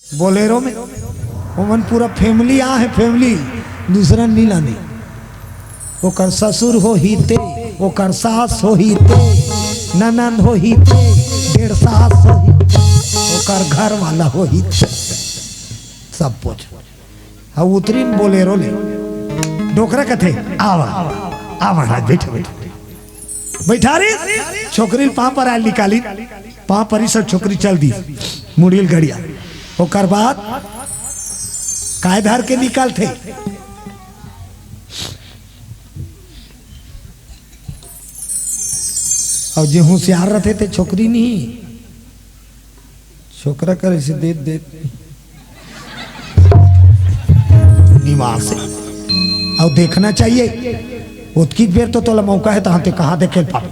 Bolero में ओमन पूरा फैमिली आ है, फैमिली दूसरा नीला नहीं। ओकर ससुर हो हीते, ओकर सास हो हीते, ननंद हो हीते, डेढ़ सास हो हीते, ओकर घर वाला हो हीते, सब पूछ। अब उतरी बोलेरो ले डोकरा कथे आवा आवा राज बैठ बैठा रे छोकरी पाँ पर आयल निकाली, पाँ पर ही सब छोकरी चल दी मुड़िल गड़िया। ओकर बाद काय धर के निकाल थे और जो होशियार रहते थे छोकरी नहीं, छोकरा करे से दे दे निवास और देखना चाहिए। उतकी बेर तो तोला मौका है तो कहाँ देखे पावे,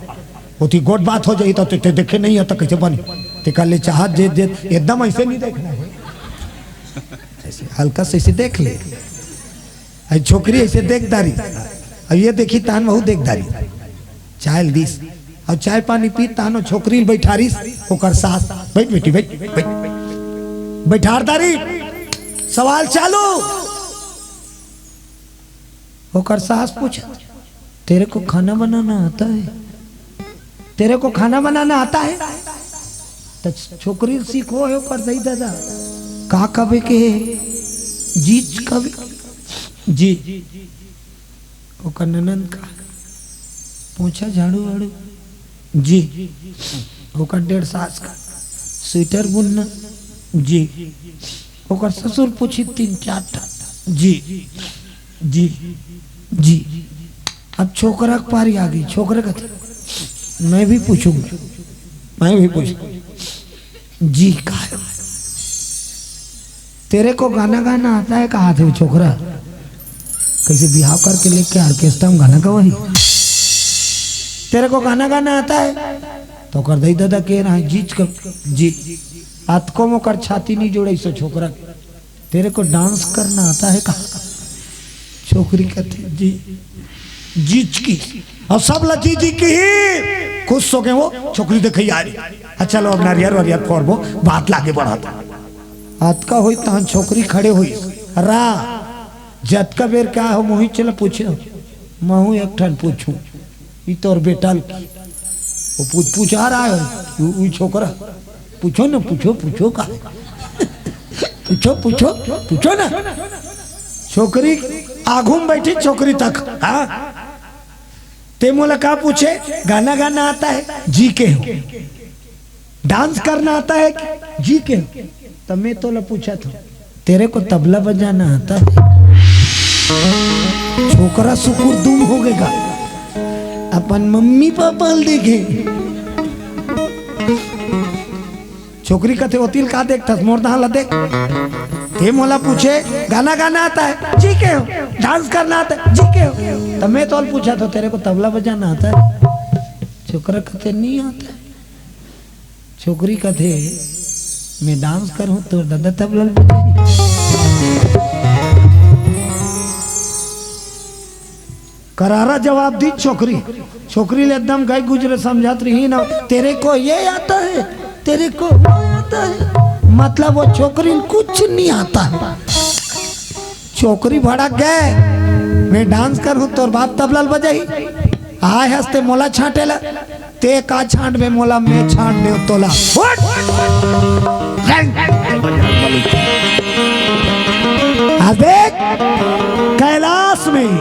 उतकी गोट बात हो जाई तो ते देखे नहीं है तो कैसे बनी ते कर ले चाहत जे जे एकदम ऐसे नहीं देखना है, ऐसे हल्का से ऐसे देख ले। आई छोकरी ऐसे देखदारी, अब ये देखी तान बहु देखदारी चाय दीस और चाय पानी पी तानो छोकरी बैठारीस ओकर सास बैठ बेटी बैठ बैठ बैठारदारी सवाल चालू। ओकर सास पूछा तेरे को खाना बनाना आता है, तेरे को खाना बनाना आता है? तो छोकरी सीखो है ओकर दई दादा का कबे के जीज कबे जी ओकर ननंद का पूछा झाड़ू वाड़ू जी, ओकर डेढ़ सास का स्वेटर बुनना जी, ओकर ससुर पूछी तीन चार जी जी जी। अब छोकरा पारी आ गई, छोकरा कहते मैं भी पूछूंगा, मैं भी पूछूंगा जी कहा तेरे को गाना गाना आता है? कहा थे छोकरा कैसे बिहाव करके लेके ऑर्केस्ट्रा में गाना गवाही, तेरे को गाना गाना आता है? तो कर दई दादा कह रहा है जीज का जी। आतको में कर छाती नहीं जोड़े सो छोकरा तेरे को डांस करना आता है? कहा छोकरी कहती जी जीज की और सब लची जी की ही खुश हो गए। वो छोकरी देखे आ रही, अच्छा लो अब नारियर वारियर फोड़बो बात लागे बढ़ाता। आतका हुई तहन छोकरी खड़े हुई रा जतका बेर क्या हो मोही चला पूछे महू एक ठन पूछूं ई तोर बेटा वो पूछा रहा है छोकरा पूछो ना पूछो पूछो का पूछो पूछो पूछो ना। छोकरी आगू में बैठी छोकरी तक हाँ ते मोला का पूछे गाना गाना आता है जी के हो, डांस करना आता है जी के हो? तब मैं तो पूछा था तेरे को तबला बजाना आता है? छोकरा सुकुर दुम हो गएगा अपन मम्मी पापा देखे। छोकरी कहते होतिल का देखता मोर दहा देख ते मोला पूछे गाना गाना आता है जी के हो, डांस करना आता है जी के हो? तब मैं तो पूछा था तेरे को तबला बजाना आता है? छोकरा कहते नहीं आता है। छोकरी कहते मैं डांस करूं तो दादा तबला बजाई। करारा जवाब दी छोकरी, छोकरी ले एकदम गई गुजरे समझात रही ना तेरे को ये आता है तेरे को वो आता है, मतलब वो छोकरी कुछ नहीं आता है। छोकरी भड़क गए मैं डांस करूं तो बाप तबला बजाई आए हंसते मोला छाटेला ते का छाट में मोला मैं छाट दे तोला देख कैलाश में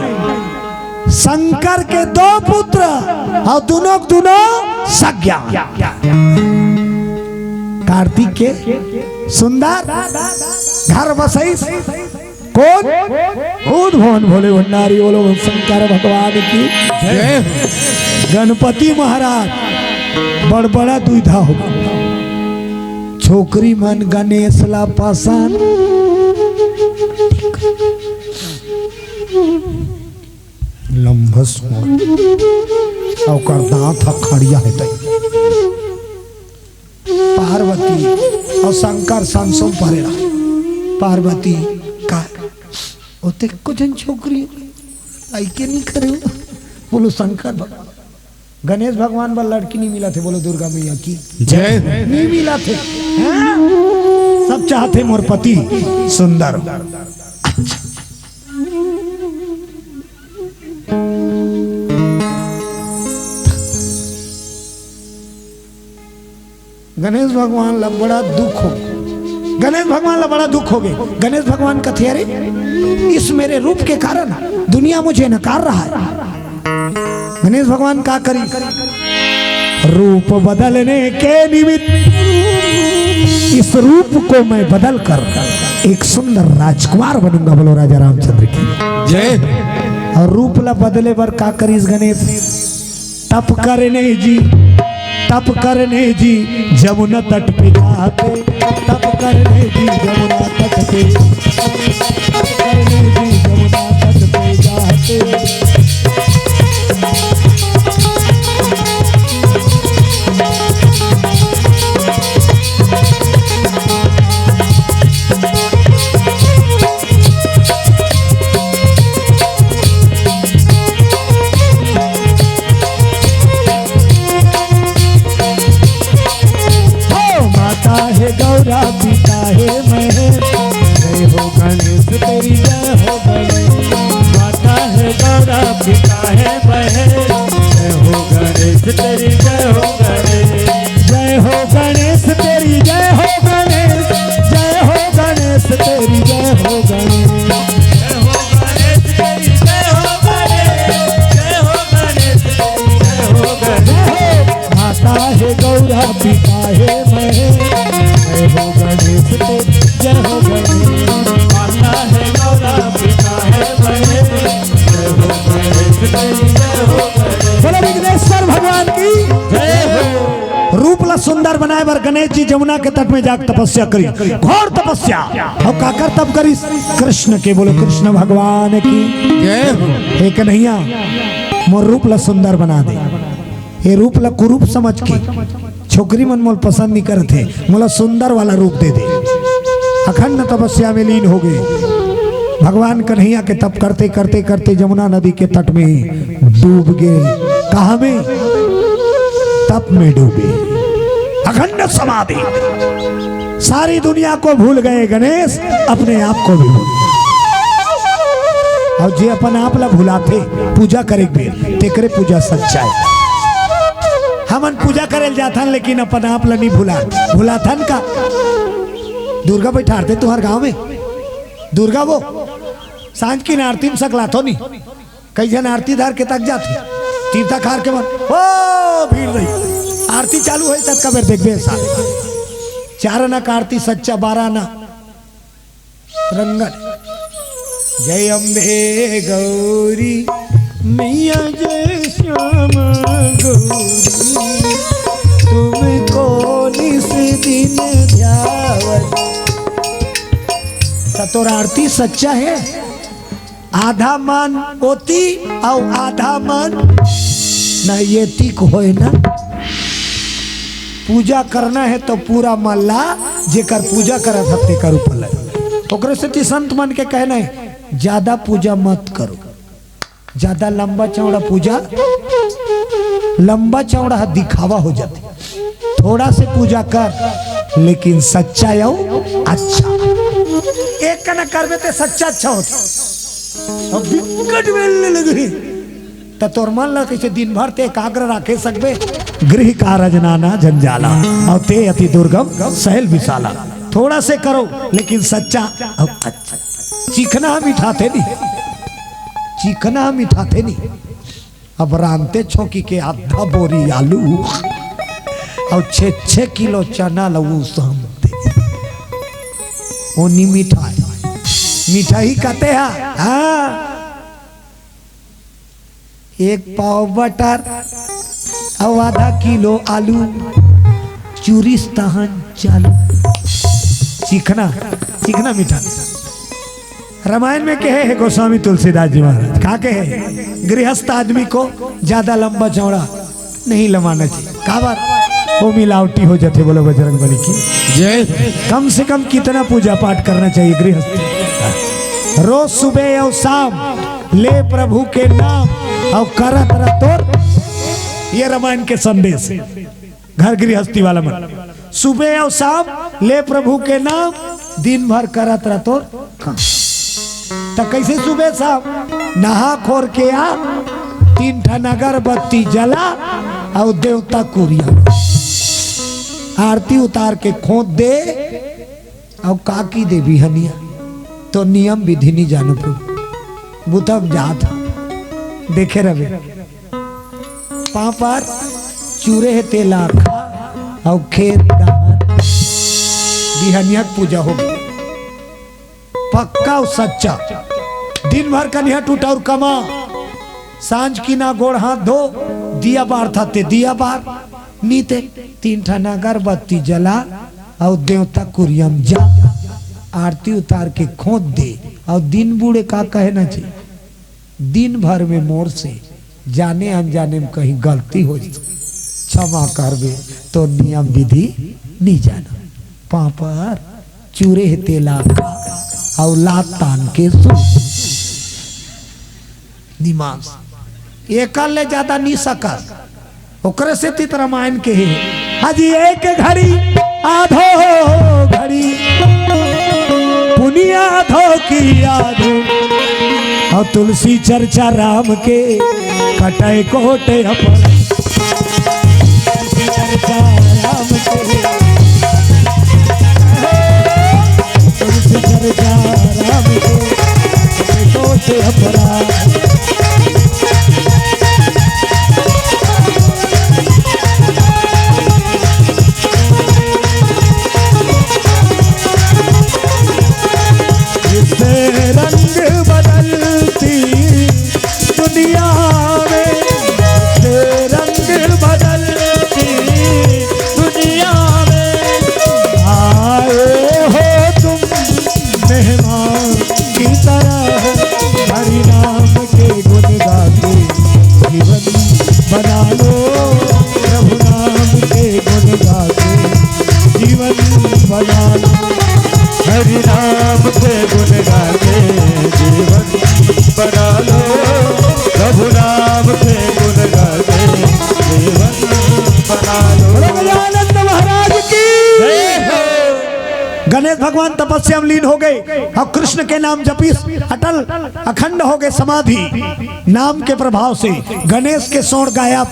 शंकर के दो पुत्र और दोनों सज्ञा कार्तिक के सुंदर घर बसई कौन खुद भवन भोले भंडारी बोलो शंकर भगवान की जय। गणपति महाराज बड़बड़ा दुविधा होगा छोकरी मन गणेश ला पासान लंबस और कर दांत खड़िया है पार्वती और शंकर सांसों परेला पार्वती का होते कुछ छोकरी आई के नहीं करे बोलो शंकर भगवान गणेश भगवान पर लड़की नहीं मिला थे बोलो दुर्गा मैया की जय नहीं मिला थे सब चाहते मोर पति सुंदर। अच्छा गणेश भगवान ला बड़ा दुख हो, गणेश भगवान ला बड़ा दुख हो गए। गणेश भगवान का थे, अरे इस मेरे रूप के कारण दुनिया मुझे नकार रहा है। गणेश भगवान का करी, रूप बदलने के निमित्त इस रूप को मैं बदल कर एक सुंदर राजकुमार बनूंगा। बोलो राजा रामचंद्र की जय। और रूप ला बदले बर का करीस गणेश, तप करने जी, तप करने जी जमुना तट पे जाते, तप करने जी जमुना तट पे, तप करने जी जमुना तट पे जाते। गौरा पिता है महेश, जय हो गणेश तेरी जय हो गणेश। माता है गौरा पिता है महेश, जय हो गणेश तेरी जय हो गणेश। जय हो गणेश तेरी जय हो गणेश, जय हो गणेश तेरी जय हो गणेश। जय हो गणेश तेरी जय हो गणेश, जय हो गणेश तेरी जय हो गणेश। माता है गौरा पिता है महेश, जय हो गणेश तेरी जय हो गणेश। माता है गौरा पिता है महेश, जय हो गणेश तेरी जय हो गणेश। बोलो विघ्नेश्वर भगवान की जय हो। रूप ला सुंदर बनाए बर गणेश जी जमुना के तट में जाकर तपस्या करी, घोर तपस्या। और काकर तप करी कृष्ण के। बोलो कृष्ण भगवान की जय हो। हे कन्हैया मोर रूप ला सुंदर बना दे। ये रूप ला कुरूप समझ के छोकरी मन मोल पसंद नहीं करते, मोला सुंदर वाला रूप दे दे। अखंड तपस्या में लीन हो गए भगवान कन्हैया के। तप करते करते करते जमुना नदी के तट में डूब गए। कहाँ में? तप में डूबे, अखंड समाधि। सारी दुनिया को भूल गए गणेश, अपने आप को भी भूल। और जे अपन आप ला भुलाते पूजा करे तेकरे पूजा सच्चा है। हमन पूजा करे जाथन लेकिन अपन आप ला नहीं भुलाथन का। दुर्गा बैठाते तुहार गांव में, दुर्गा वो सांझ की आरती में सकला तो नहीं, कई जन आरती धार के तक जाते तीर्था खार के मन ओ भीड़ रही। आरती चालू है तब का बेर देखबे साल 4 आना का आरती सच्चा, 12 आना रंगन। जय अम्बे गौरी मैया जय श्याम गौरी, तुमको निस दिन ध्यावत। तोर आरती सच्चा है, आधा मन ओती और आधा मन न ये तीक होए ना। पूजा करना है तो पूरा मन ला, जेकर पूजा करत हते कर ऊपर। ओकरे से संत मन के कहना है ज्यादा पूजा मत करो, ज्यादा लंबा चौड़ा पूजा, लंबा चौड़ा दिखावा हो जाते। थोड़ा से पूजा कर लेकिन सच्चा यो अच्छा। एक कना करबे ते सच्चा अच्छा होता। अब विकट मिलने लगे तो तोर मन ला कैसे दिन भर ते एकाग्र रखे सकबे। गृह कारज नाना जंजाला और ते अति दुर्गम सहल विशाला। थोड़ा से करो लेकिन सच्चा अब अच्छा। चीखना मिठाते नहीं, चीखना मिठाते नहीं। अब रांते छोकी के आधा बोरी आलू और 6 किलो चना लवू सहमते। वो नहीं मिठाई, मिठाई कहते हैं हाँ। 1 पाव बटर और आधा किलो आलू, चूरिस तहन चालू। चीखना, चीखना मीठा। रामायण में कहे है गोस्वामी तुलसीदास जी महाराज, कहा कहे गृहस्थ आदमी को ज्यादा लंबा चौड़ा नहीं लमाना चाहिए। कहा बात वो मिलावटी हो जाते। बोलो बजरंगबली की जय। कम से कम कितना पूजा पाठ करना चाहिए गृहस्थ? रोज सुबह और शाम ले प्रभु के नाम और करत रतोर। ये रामायण के संदेश है घर गृहस्थी वाला मन। सुबह और शाम ले प्रभु के नाम, दिन भर करत रह तो तो कैसे सुबह शाम नहा खोर के आ, 3 ठन अगरबत्ती जला और देवता कुरिया आरती उतार के खोद दे और काकी देवी हनिया तो नियम विधि नहीं जानो प्रभु बुतक जात देखे रवे पापर चूरे है तेला और खेत बिहनिया पूजा होगी पक्का और सच्चा। दिन भर कन्या टूटा और कमा, सांझ की ना गोड़ हाथ धो, दिया बार था ते दिया बार नीते 3 ठन अगरबत्ती जला और देवता कुरियम जा आरती उतार के खोद दे और दिन बूढ़े का कहना चाहिए, दिन भर में मोर से जाने अनजाने में कहीं गलती हो जाए क्षमा करबे तो नियम विधि नहीं जाना। पापर चूरे है तेला और लात तान के सो निमांस एकल ले ज्यादा नहीं सकस ओकरे से तीत रामायण के है हाजी एक घड़ी आधो घड़ी पुनिया धो की आधो और तुलसी चर्चा राम के कटाए कोटे अपन चर्चा राम के तुलसी चर्चा राम के कटाए कोटे अपराध रंग बदलती दुनिया में रंग बदलती दुनिया में आए हो तुम मेहमान की तरह हरि नाम के गुण गाते जीवन बना लो प्रभु नाम के गुण गाते जीवन बना लो हरि नाम के गुण गाते जीवन बना लो प्रभु नाम के गुण गाते जीवन बना लो। गजानंद महाराज की गणेश भगवान तपस्या में लीन हो गए और कृष्ण के नाम जपी अटल अखंड हो गए समाधि नाम के प्रभाव से गणेश के सोड़ गायब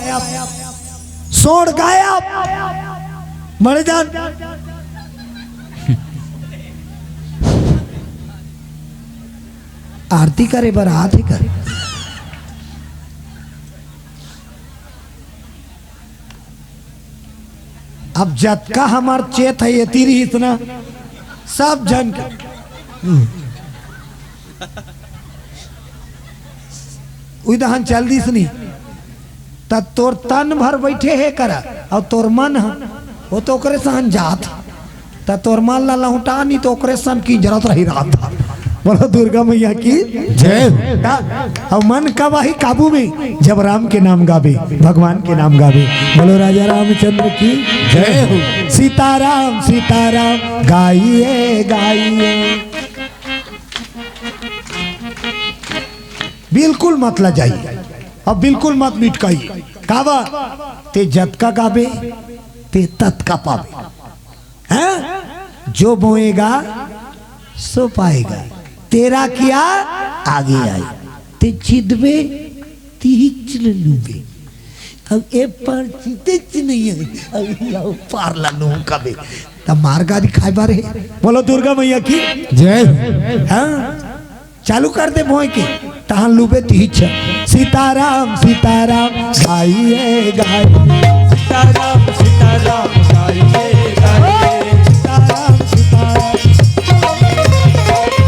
मर जान आरती करे बरात ही करे अब जतका हमार चेत है ये तीरी इतना सब जन का उदहन चल दी सुनी तब तोर तन भर बैठे है करा और तोर मन वो तो ओकरे सन जात तब तोर मन ला लहुटा नहीं तो ओकरे सन की जरूरत रही रात था। बोलो दुर्गा मैया की जय। और मन कब आई काबू में जब राम के नाम गावे भगवान के नाम गावे। बोलो राजा रामचंद्र की जय हो। सीताराम सीताराम गाइए गाइए बिल्कुल मत लजाइए और बिल्कुल मत मिटकाइए। कावा ते जत का गावे ते तत् का पावे हैं। जो बोएगा सो पाएगा। तेरा किया आगे आई ते चिदबे तीच लूबे अब ए पर चिते नहीं है अब लाओ पार लानो कबे तब मार गाड़ी खाए बारे। बोलो दुर्गा मैया की जय। हाँ चालू कर दे भोए के तहां लूबे तीच। सीताराम सीताराम गाइए गाइए सीताराम सीताराम गाइए गाइए सीताराम सीताराम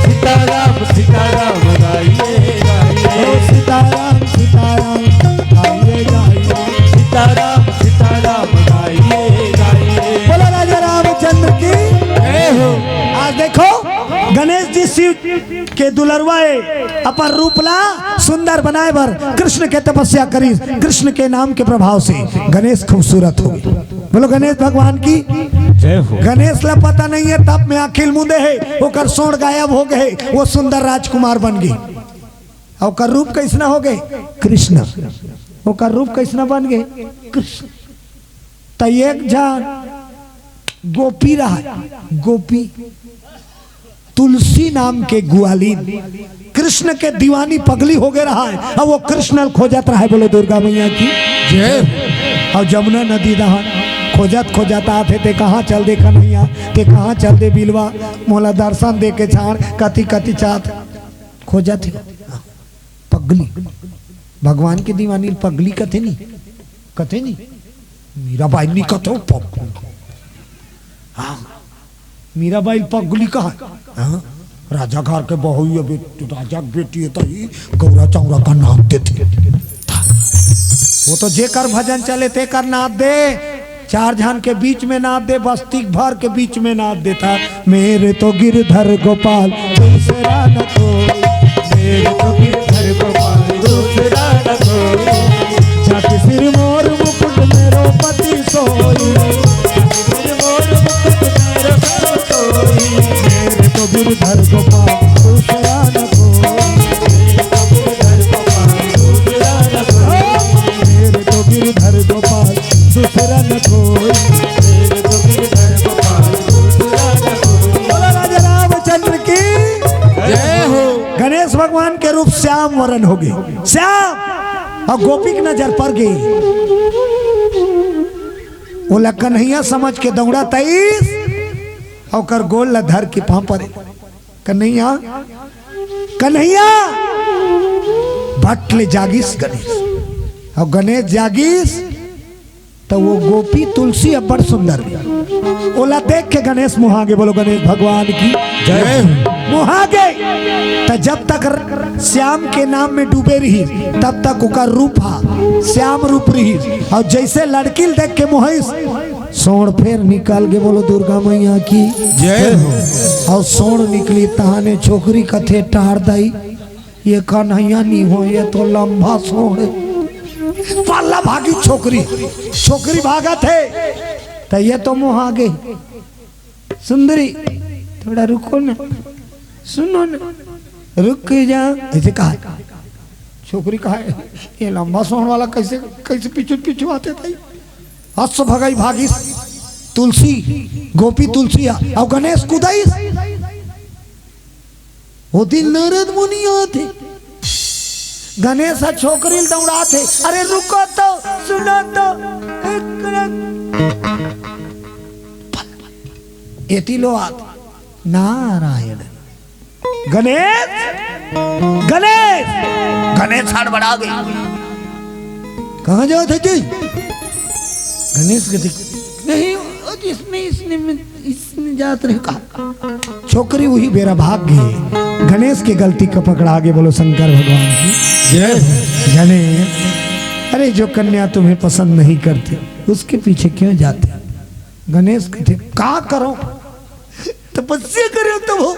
सीताराम सीताराम गाइए गाइए सीताराम सीताराम गाइए गाइए सीताराम सीताराम गाइए गाइए। बोलो राजा रामचंद्र की जय हो। आज देखो गणेश जी शिव के दुलरवाए अपर रूपला सुंदर बनाए बर कृष्ण के तपस्या करी। कृष्ण के नाम के प्रभाव से गणेश खूबसूरत हो। बोलो गणेश भगवान की जय हो। गणेश ला पता नहीं है तब में अखिल मुंदे है ओकर सोड़ गायब हो गए वो सुंदर राजकुमार बन गई। ओकर रूप कैसना हो गए कृष्ण। ओकर रूप कैसना बन गए कृष्ण। तो एक जान गोपी रहा, गोपी तुलसी नाम के ग्वालीन कृष्ण के दीवानी पगली हो गए रहा है। अब वो कृष्ण खोजत रहा है, बोलो दुर्गा मैया की जय। और जमुना नदी दहा खोजत खोजत आते ते कहाँ चल दे कन्हैया, ते कहाँ चल दे बिलवा, मोला दर्शन दे के छाड़ कति कति चाहत खोजत है। पगली भगवान की दीवानी पगली कथे नहीं मीरा बाई नहीं कथो पगली। हाँ मीरा बाई पगली कहा हाँ? राजा घर के बहू राजा बेटी है तही गौरा चौरा का नाम देते। वो तो जेकर भजन चले ते कर नाथ दे, चार झान के बीच में नाथ दे, बस्ती भर के बीच में नाथ देता। मेरे तो गिरधर गोपाल दूसरा न कोई, मेरे तो गिरधर गोपाल दूसरा न कोई, जाति सिर मोर मुकुट मेरो पति सोई, सिर मोर मुकुट मेरो पति सोई, मेरे तो गिरधर गोपाल दूसरा न कोई, मेरे तो गिरधर गोपाल दूसरा न कोई, मेरे तो गिरधर गोपाल दूसरा न कोई। बोला राजा रामचंद्र की जय हो। गणेश भगवान के रूप श्याम वरण हो गए, श्याम और गोपी की नजर पड़ गई। वो कन्हैया समझ के दौड़ा 23 और कर गोल धर के पांव पड़े। कन्हैया कन्हैया भट्ट ले जागिस गणेश, और गणेश जागिस तो वो गोपी तुलसी अब बड़ सुंदर ओला देख के गणेश मुहागे, बोलो गणेश भगवान की जय। मुहागे तो जब तक श्याम के नाम में डूबे रही तब तक उका रूप हा श्याम रूप रही, और जैसे लड़की देख के मुहिस सोड़ फेर निकाल के, बोलो दुर्गा मैया की जय हो। और सोड़ निकली तहाने छोकरी कथे टार दई, ये कन्हैया नहीं हो ये तो लंबा सोड़ पाला भागी छोकरी, छोकरी भागा थे तो ये तो मुँह आ गई। सुंदरी थोड़ा रुको ना, सुनो ना, रुक जा ऐसे कहा। छोकरी कहा ये लंबा सोहन वाला कैसे कैसे पीछू पीछू आते थे। हस भगाई भागी तुलसी गोपी तुलसी और गणेश कुदाई। वो दिन नारद मुनि आते, गणेश छोकरी दौड़ा थे। अरे रुको तो सुनो तो, एतिलो नारायण गणेश गणेश गणेश हाथ बढ़ा गई। कहाँ जाओ थे जी? गणेश कहते नहीं इसने जात रहे कहा। छोकरी वही बेरा भाग गई, गणेश के गलती का पकड़ा आगे, बोलो शंकर भगवान की जय। गणेश अरे जो कन्या तुम्हें पसंद नहीं करती उसके पीछे क्यों जाते? गणेश कहते क्या करो, तपस्या करो तो वो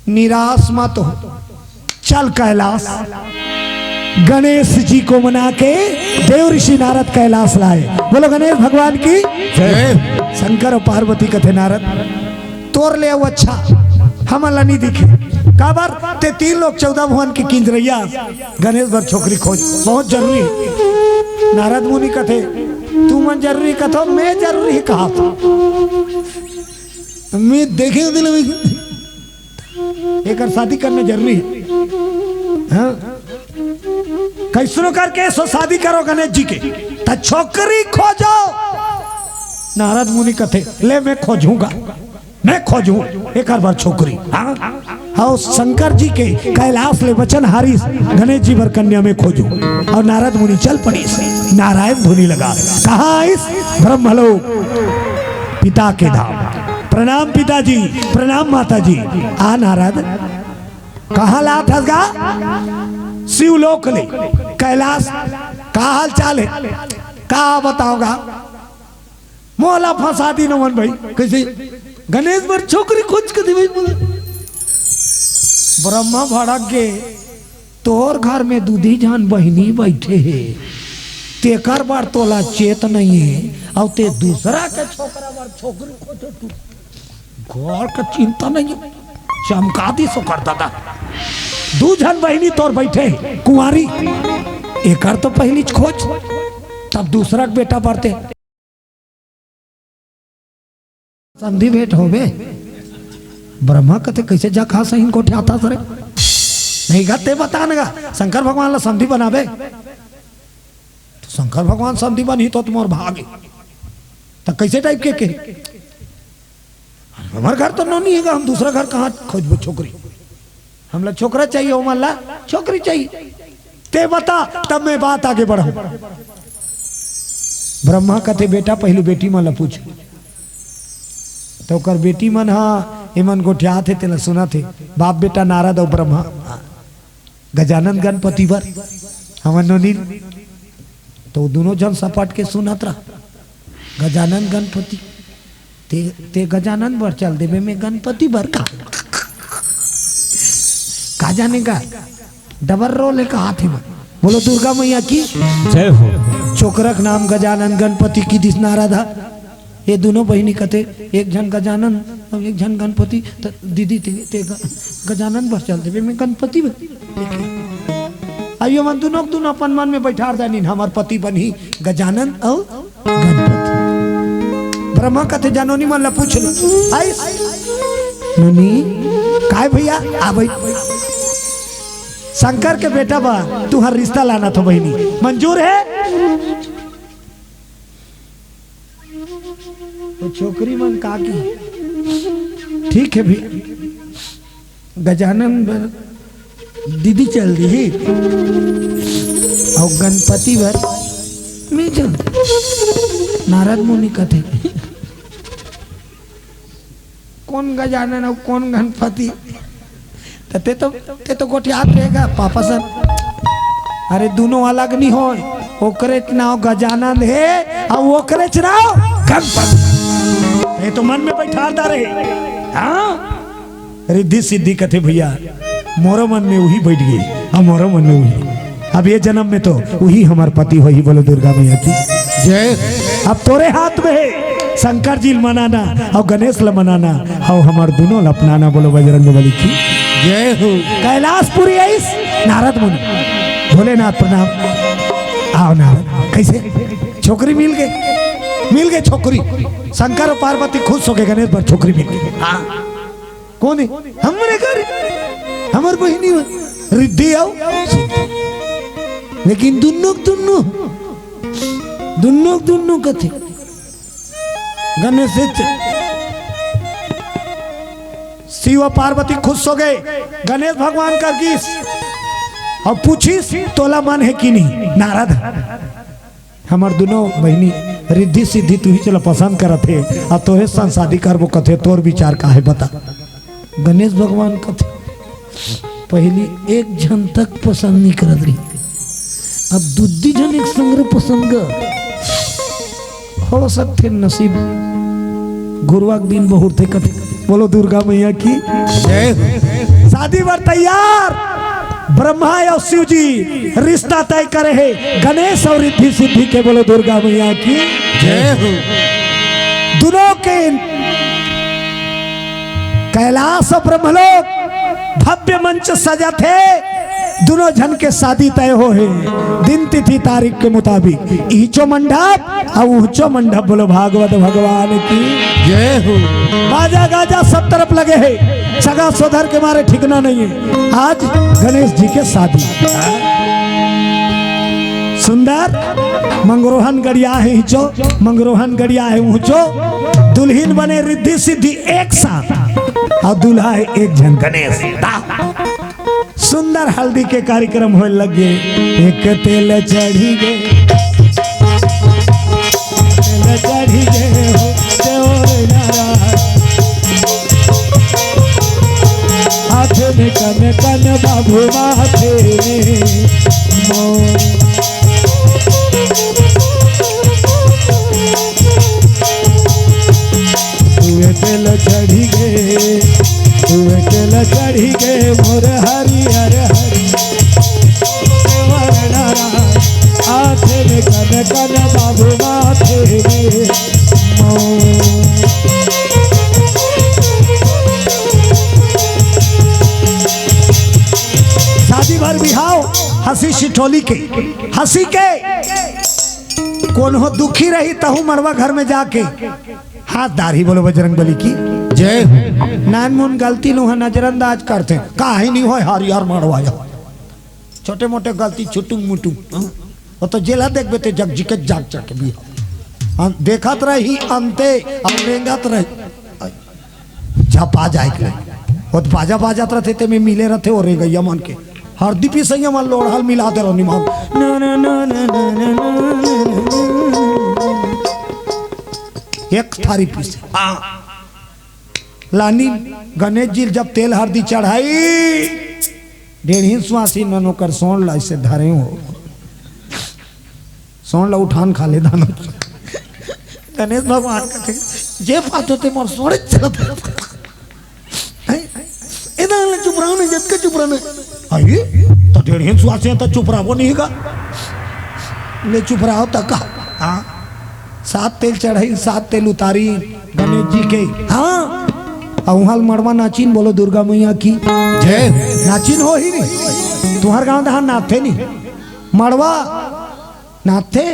निराश मत हो, चल कैलाश। गणेश जी को मना के देव ऋषि नारद कैलाश लाए, बोलो गणेश भगवान की जय। शंकर और पार्वती कथे नारद तोड़ ले वो अच्छा हमला नहीं दिखे काबर ते 3 लोग 14 भुवन की किंजरैया गणेश भर छोकरी खोज बहुत जरूरी है। नारद मुनि कथे तू मन जरूरी कथो, मैं जरूरी कहा था, मैं देखे दिल एक शादी करना जरूरी है। कैसरो करके सो शादी करो गणेश जी के, तो छोकरी खोजो। नारद मुनि कथे ले मैं खोजूंगा, मैं खोजूं एक बार छोकरी। हाँ शंकर जी के कैलाश ले वचन हारिस गणेश जी वर कन्या में खोजूं। और नारद मुनि चल पड़ी से नारायण धुनी लगा। कहा इस ब्रह्मलोक पिता के धाम, प्रणाम पिताजी, प्रणाम माताजी। आ नारद कहा लात हसगा शिवलोक ले कैलाश का हाल चाल है, कहा बताओगा? मोला फंसा दी नमन भाई कैसे गणेश पर छोकरी खोज के दी भाई। बोला ब्रह्मा भड़क गे, तोर घर में दूधी जान बहनी बैठे है, तेकर बार तोला चेत नहीं है, और ते दूसरा के छोकरा बार छोकरी खोजे तू घर का चिंता नहीं है। चमका दी सो करता था। 2 जन बहनी तोर बैठे कुंवारी, एक तो पहली खोज, तब दूसरा बेटा बढ़ते संधि भेंट होवे। ब्रह्मा कहते कैसे जा खा सही को ठ्याता सरे नहीं गाते बतानगा शंकर भगवान ला संधि बनावे तो शंकर भगवान संधि बनी तो तुम्हार भागे तो कैसे टाइप के हमारे घर तो नहीं है, हम दूसरा घर कहाँ खोजबो छोकरी, हम लोग छोकरा चाहिए, ओ मान ला छोकरी चाहिए, ते बता तब मैं बात आगे बढ़ाऊं। ब्रह्मा कहते बेटा पहले बेटी मन ला पूछ, तो कर बेटी मन हाँ इमन गोठिया थे तेला सुना थे बाप बेटा नारद और ब्रह्मा गजानन गणपति बर हमन नील, तो दोनों जन सपाट के सुनत रहा गजानन गणपति ते गजानन बर चल देवे में गणपति बर का जाने का डबर रोले का हाथ है। बोलो दुर्गा मैया की जय हो। छोकरक नाम गजानन गणपति की दिस नारदा, ये दोनों बहिनी कहते एक जन गजानन और एक जन गणपति, तो दीदी ते गजानन बर चल देवे में गणपति आइयो मन दोनों अपन मन में बैठा जानी हमार पति बनी गजानन और गणपति। ब्रह्मा कहते जानोनी मन ला पूछ लो नोनी काय भैया आ भाई शंकर के बेटा बा तू हर रिश्ता लाना था बहनी मंजूर है। तो छोकरी मन का की ठीक है भी गजानन दीदी चल रही और गणपति भर मैं चल। नारद मुनि कथे कौन गजानन और कौन गणपति, ते तो गोठियात रहेगा पापा सर, अरे दोनों अलग नहीं हो, ओकरे नाव गजानन है और ओकरे नाव गणपति, ये तो मन में बैठाता रहे। हाँ रिद्धि सिद्धि कथे भैया मोरो मन में वही बैठ गई, हम मोरो मन में वही, अब ये जन्म में तो वही हमार पति हो ही। बोलो दुर्गा मैया की जय। अब तोरे हाथ में है शंकर जी मनाना और गणेश ला मनाना और हमार दोनों ला अपनाना। बोलो बजरंग बली की जय हो। कैलाशपुरी आइस नारद मुनि भोलेनाथ प्रणाम। आओ नारद कैसे छोकरी मिल गए छोकरी, शंकर और पार्वती खुश हो गए, गणेश पर छोकरी मिल गई। हाँ कौन है हमारे घर हमार बहिनी रिद्धि आओ, लेकिन दोनों कथे गणेश शिव और पार्वती खुश हो गए, गणेश भगवान कर गीस और पूछीस तोला मन है कि नहीं। नारद हमार दोनों बहनी रिद्धि सिद्धि तू ही चलो पसंद करत है, अब तोहे संग शादी करबो कथे, तोर विचार का है बता। गणेश भगवान कथे पहली एक जन तक पसंद नहीं करत रही, अब दूसरी जन एक संग पसंद हो सकते नसीब गुरुवाक दिन बहुत थे कथे। बोलो दुर्गा मैया की जय। शादी बर तैयार ब्रह्मा और शिव जी रिश्ता तय करे है गणेश और रिद्धि सिद्धि के। बोलो दुर्गा मैया की जय हो। दोनों के कैलाश और ब्रह्मलोक भव्य मंच सजा थे, दोनों जन के शादी तय हो है दिन तिथि तारीख के मुताबिक, ईचो मंडप और ऊंचो मंडप। बोलो भागवत भगवान की जय हो। बाजा गाजा सब तरफ लगे हैं, सगा सोधर के मारे ठिकना नहीं है। आज गणेश जी के शादी सुंदर मंगरोहन गड़िया है, ईचो मंगरोहन गड़िया है ऊंचो, दुल्हन बने रिद्धि सिद्धि एक साथ और दूल्हा है एक जन गणेश। सुंदर हल्दी के कार्यक्रम होने लगे, एक तेल चढ़ी गए हाथ में कन बाबू माथे तेल चढ़ी गए मोर हरि हर हरि हाथ में ठिठोली के हंसी के कौन हो दुखी रही तहु मड़वा घर में जाके हाथ दाढ़ी बोलो बजरंग बली की जय। नान मुन गलती नु नजरअंदाज करते का ही नहीं हो हार यार मड़वा छोटे मोटे गलती छुटू मुटू वो तो जेला देख बेते जग जी के जाग जाके भी देखत रही अंते और रेंगत रही झपा जाए वो तो बाजा बाजात रहते ते में मिले रहते और रेंगैया मन के हरदी पी सही मन लोढ़ल मिला दे रहो निमाम एक थारी पीस लानी गणेश जी जब तेल हरदी चढ़ाई 1.5 स्वासी ननो कर सोन ला इसे धरे हो सोन ला उठान खा ले दाना गणेश भगवान कहते जे बात होते मोर सोड़े चलत इधर ले चुप रहो नहीं जब के चुप रहने आइए तो 1.5 स्वासी तो चुप रहो नहीं का ले चुप रहो तक हाँ 7 तेल चढ़ाई 7 तेल उतारी गणेश जी के हाँ अवहल मड़वा नाचिन बोलो दुर्गा मैया की जय। नाचिन हो ही नहीं तुम्हार गांव दहान नाथे नहीं मड़वा नाथे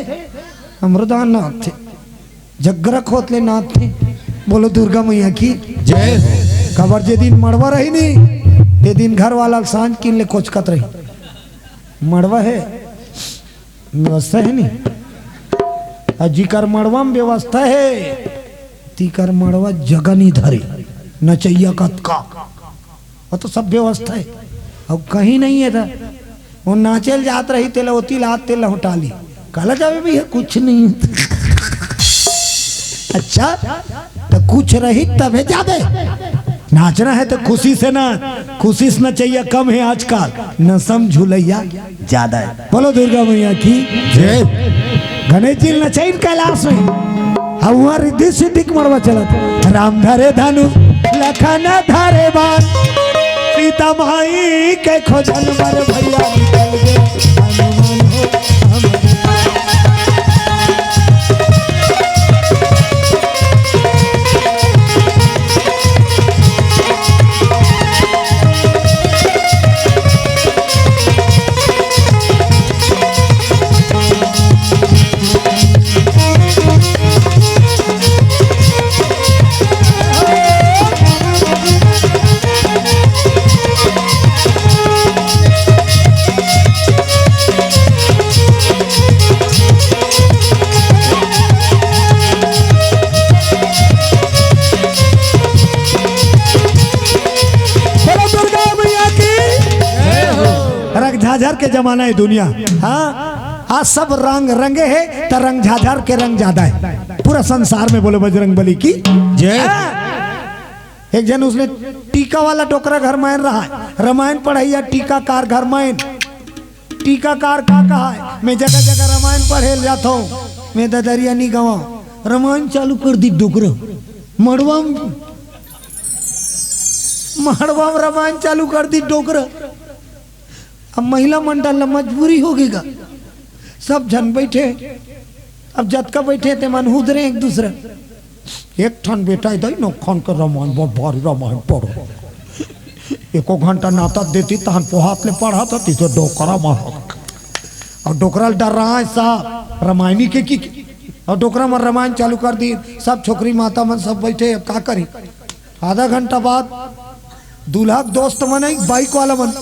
अमृदान नाथे जगरा खोतले नाथे बोलो दुर्गा मैया की जय। खबर जे दिन मड़वा रही नहीं ये दिन घर वाला सांझ किन ले कोचकत रही मड़वा है व्यवस्था है नहीं अजीकर मड़वा में व्यवस्था है तीकर मड़वा जगह नहीं धरे नचैया का वो तो सब व्यवस्था है अब कहीं नहीं है था वो नाचल जात रही तेल होती लात तेल लौटा ली कल जावे भैया कुछ नहीं अच्छा तो कुछ रही तबे जावे नाचना है तो खुशी से ना खुशी से नचैया कम है आजकल न समझुलैया ज्यादा है बोलो दुर्गा मैया की जय। गणेश जी नचैन कैलाश में हुआ रिद्धि सिद्धि मरवा चला राम धरे धनु लखन धरे बाण सीता माई के खोजल मर भैया निकल गए हनुमान हो झाझर के जमाना है दुनिया हाँ आज सब रंग रंगे है तो रंग झाझर के रंग ज्यादा है पूरा संसार में बोले बजरंग बली की जय। एक जन उसने टीका वाला टोकरा घर मायन रहा है रामायण पढ़ाइया टीकाकार घर मायन टीकाकार का कहा है मैं जगह जगह रामायण पढ़े जाता हूँ मैं ददरिया नहीं गवा रामायण चालू कर दी डुकरो मड़वा रामायण चालू कर दी डोकरा अब महिला मंडल मजबूरी होगीगा सब जन बैठे अब जतका बैठे थे मन हुदरे एक दूसरे एक ठन बेटा इधर नो खान कर रामायण बहुत भारी रामायण पढ़ो एको घंटा नाता देती तहन पोहात ले पढ़ा था तो डोकरा मार और डोकरा डर रहा है साहब रामायणी के की और डोकरा में रामायण चालू कर दी सब छोकरी माता मन सब बैठे अब का करी आधा घंटा बाद दूल्हा दोस्त मन बाइक वाला मन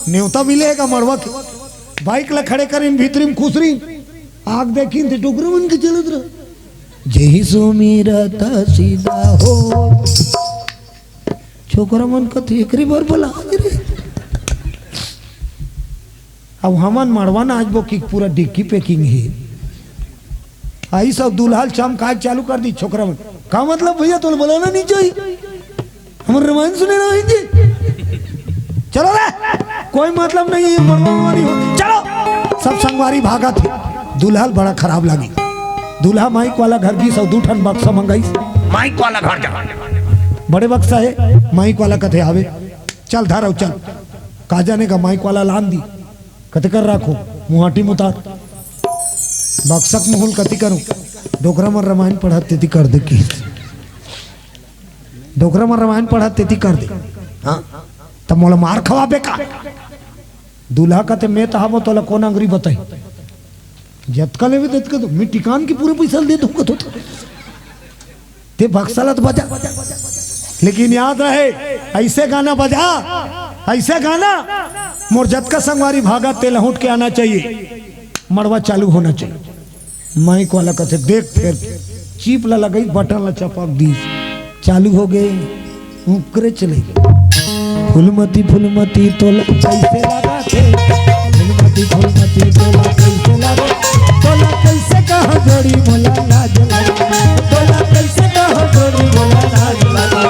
न्योता मिलेगा मड़वा के बाइक ला खड़े करीन भीतरी में खुसरी आग देखी थे डोकरा मन के चलत रह जही सुमिरता सीधा हो छोकरा मन का एकरी बार बोला अब हमन मड़वा ना आज वो की पूरा डिक्की पैकिंग है आई सब दूल्हा चमकाज चालू कर दी छोकरा मन का मतलब भैया तो बोलाना नहीं चाहिए हम रामायण सुने ना चलो रे कोई मतलब नहीं है मनमानी हो चलो सब संगवारी भागा थे दूल्हा बड़ा खराब लगी दूल्हा माइक वाला घर की सब 2 ठन बक्सा मंगाई माइक वाला घर जा बड़े बक्सा है माइक वाला कथे आवे चल धारा चल का जाने का माइक वाला लान दी कथे कर रखो मुहाटी मुतार बक्सक मुहुल कति करूं डोकरा में रामायण पढ़ा तेती कर दे की डोकरा में रामायण पढ़ा तेती कर दे हाँ तब मोला मार खवा बेका दूल्हा कहते मैं तो हवो तो कौन अंगरी बताई जतका ले भी तो मैं टिकान की पूरे पैसा दे दूंगा तो ते बक्सलत बजा। लेकिन याद रहे ऐसे गाना बजा, ऐसे गाना मोर जतका संगवारी भागा ते लहुट के आना चाहिए, मड़वा चालू होना चाहिए। माइक वाला कहते देख फिर चीप ला लगाई बटन ला चपक दी चालू हो गए ऊपरे चले फुलमती फुलमती तोला कैसे लगा थे फुलमती फुलमती तोला कैसे लगा तोला कैसे कहा जोड़ी मोला लाज लगा तोला कैसे कहा जोड़ी मोला लाज लगा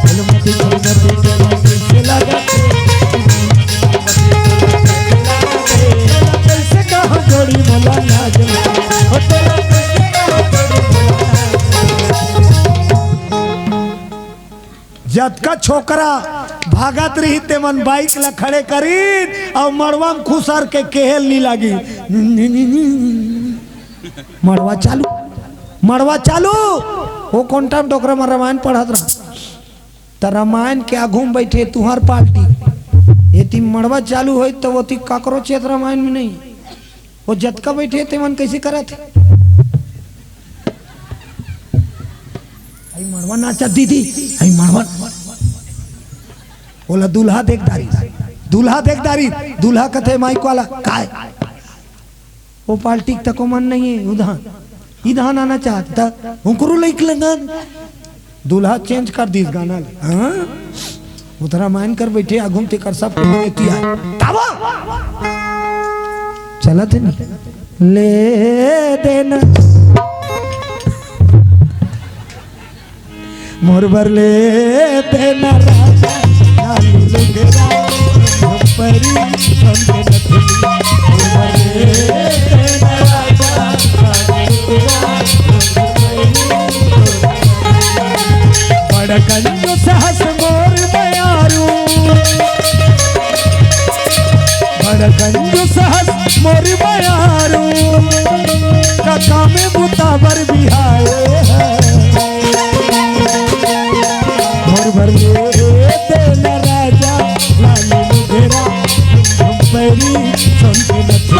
फुलमती फुलमती तोला कैसे लगा कैसे कहा जोड़ी मोला लाज लगा तोला कैसे कहा जोड़ी मोला जतका छोकरा भागत रही ते मन बाइक ला खड़े करी और मड़वा में खुसर के केहल नहीं लगी मड़वा चालू वो कौन टाइम डोकरा में रामायण पढ़त रहा तो रामायण के आगू में बैठे तुहार पार्टी ये मड़वा चालू हो तो वो काकरो चेत रामायण में नहीं वो जतका बैठे ते मन कैसे करा थे मड़वा नाचा दीदी मड़वा बोला दूल्हा देखदारी दूल्हा कथे माइक वाला काय वो पार्टी तक को मन नहीं है उधान आना चाहता हुकरू लाइक लगन दूल्हा चेंज कर दी गाना हाँ उधरा मान कर बैठे घूमते कर सब लेती है चला थे ले देना मोर बर ले देना राजा बड़कंजो सहस मोर बयारू बड़कंजो सहस मोर बयारू कका में बुतावर बिहाए मोर भर देना राजा लाली मुगेरा पैरी सुनते नथी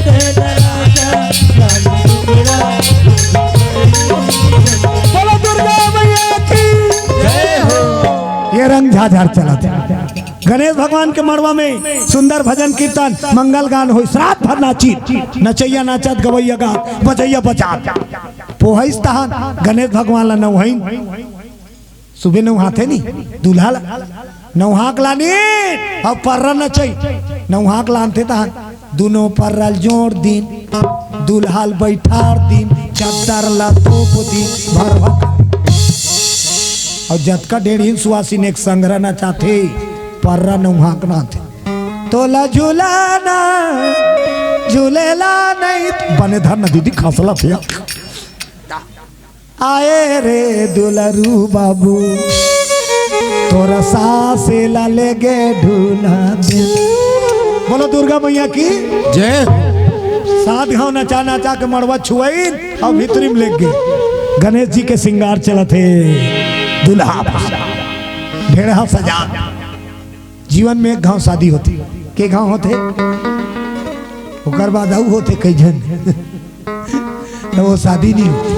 देना राजा लाली मुगेरा बोलो दुर्गा मैया की जय हो। ये रंग झाझार चला था गणेश भगवान के मड़वा में सुंदर भजन कीर्तन मंगल गान हो रात भर नाची नचैया नाचत गवैया गा बजैया बजा पोहैस तहान गणेश भगवान ला नौहैन सुबह नौहाते नहीं दूल्हा नौहाक लानी अब पर्रा नचै नौहाक लानते तहान दोनों पर्रल जोड़ दिन दूल्हाल बैठार दिन चद्दर ला तोप दिन भर और जतका डेढ़ सुहासिन एक संग्रह न चाहते पर्रा नौहाक ना थे तोला झूलाना झूलेला नहीं बने धर न दीदी खसला थे आए रे दुलरू बाबू तोरा सासे ला लेगे ढूला दे बोलो दुर्गा मैया की जय। साथ गाँव नचा नचा के मड़वा छुआइन और भीतरी में लेग गए गणेश जी के श्रृंगार चला थे दुल्हा भेड़ा सजा जीवन में एक गांव शादी होती के गांव होते ओकर बाद आऊ होते कई जन तो वो शादी नहीं होती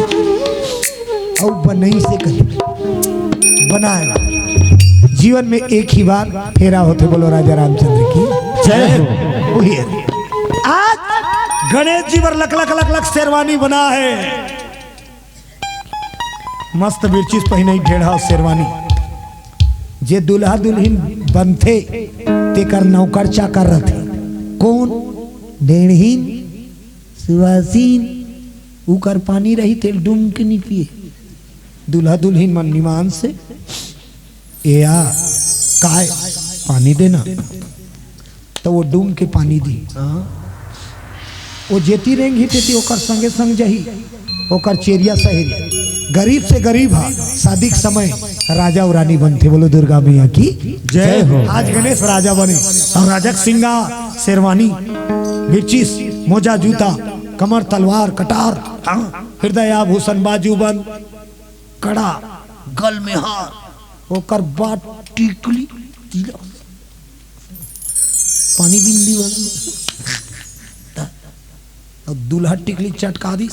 और बनई से कहीं बनाएगा जीवन में एक ही बार फेरा होते बोलो राजा रामचंद्र की जय हो। वही है आज गणेश जी पर luck luck luck luck sherwani बना है मस्त बिरचिस पहने ढेढ़ा शेरवानी जे दुल्हा दुल्हन बनते तेकर नौकर चाकर रहते कौन डेढ़हीन सुवासीन उकर पानी रही तेल डूम के नहीं पिए दूल्हा दुल्हन मन निमान से या काय पानी देना तो वो डूम के पानी दी वो जेती रेंगी तेती ओकर संगे संग जही ओकर चेरिया सहेरी गरीब से गरीब हा शादी के समय राजा और रानी बनते बोलो दुर्गा मैया की जय हो। आज गणेश राजा बने और राजा सिंगार शेरवानी बिरचिस मोजा जूता कमर तलवार कटार हृदय आभूषण बाजूबंद कड़ा गल में हार ओकर बाद टिकली पानी बिंदी वाला और दूल्हा टिकली चटका दी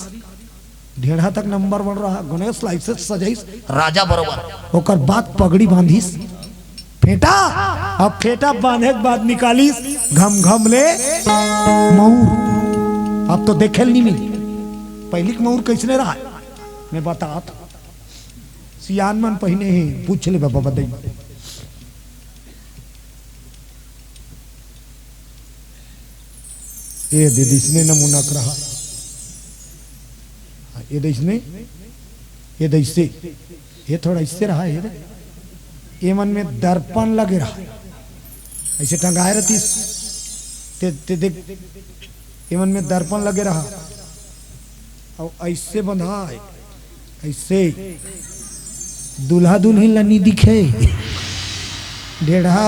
ढेढ़ा तक नंबर बन रहा गणेश लाइसेंस सजाइस राजा बरोबर ओकर बाद पगड़ी बांधिस फेटा अब फेटा बांधे के बाद निकालिस घम घम ले मऊर अब तो देखे नहीं मिली पहली मऊर कैसने रहा मैं बता सियान मन पहने ही पूछ ले बाबा बताई ये दीदी इसने नमूना कर रहा ये इसने ये इससे ये थोड़ा इससे रहा ये मन में दर्पण लगे रहा ऐसे टंगाए रहती ते देख ये मन में दर्पण लगे रहा और ऐसे बंधा ऐसे दूल्हा दुल्हन लनी दिखे ढेढ़ा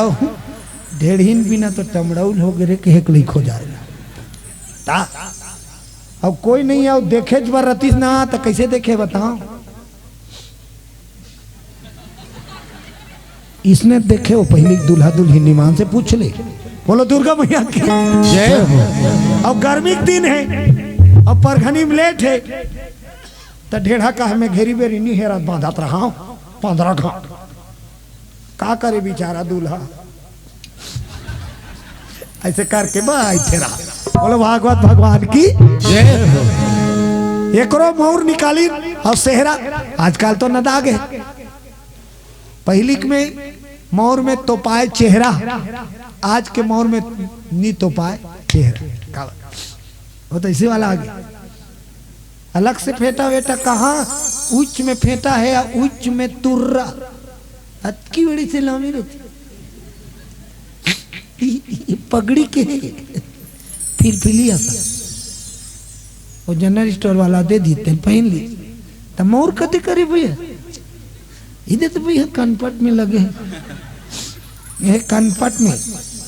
ढेढ़ीन बिना तो टमड़ौल हो गए के हेक लिखो जा रहा अब कोई नहीं है देखे बार रतीस ना तो कैसे देखे बताओ इसने देखे वो पहले दूल्हा दुल्हन ईमान से पूछ ले बोलो दुर्गा मैया की जय हो। अब गर्मी के दिन है अब परघनी में लेट है तो ढेढ़ा का हमें घेरी बेरी नहीं हेरा बांधत रहा 15 घाट का करे बेचारा दूल्हा ऐसे करके बैठे रहा बोलो भागवत भगवान की जय हो। एकरो मोर निकाली और सेहरा आजकल तो नदाग है पहली में मोर में तो पाए चेहरा आज के मोर में नी तो पाए चेहरा वो तो इसी वाला आ गया अलग से फेंटा वेटा कहाँ उच्च में फेंटा है या उच्च में तुर्रा अतकी बड़ी से लामी रहती पगड़ी के फिर ऐसा वो जनरल स्टोर वाला दे देते पहन ली तो मोर कते करे भैया इधर तो भैया कनपट में लगे ये कनपट में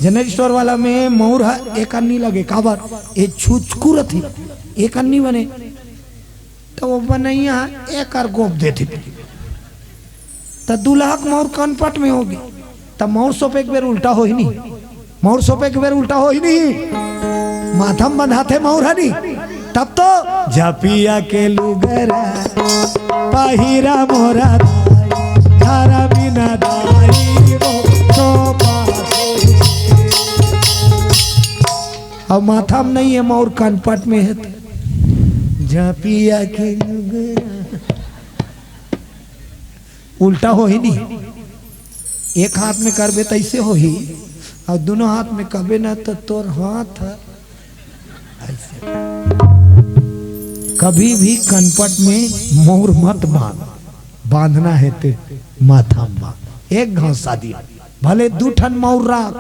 जनरल स्टोर वाला में मोर है एक अन्नी लगे काबर ये छुचकुर थी एक अन्नी बने तो वो बनैया एक और गोप देती तो दूल्हा मोर कनपट में होगी तब मोर सोप एक बेर उल्टा हो ही नहीं मोर सोप एक बेर उल्टा हो ही नहीं माथम बंधाते मोर हनी तब तो जपिया के लुगरा पहिरा मोरा थारा बिना दाई वो अब माथम नहीं है मोर कनपट में है जपिया के लुगरा उल्टा हो ही नहीं एक हाथ में करबे तैसे हो ही और दोनों हाथ में कबे ना तो तोर हाथ ऐसे कभी भी कनपट में मोर मत बांधना है ते माथा बांध एक घास शादी भले 2 ठन मोर राख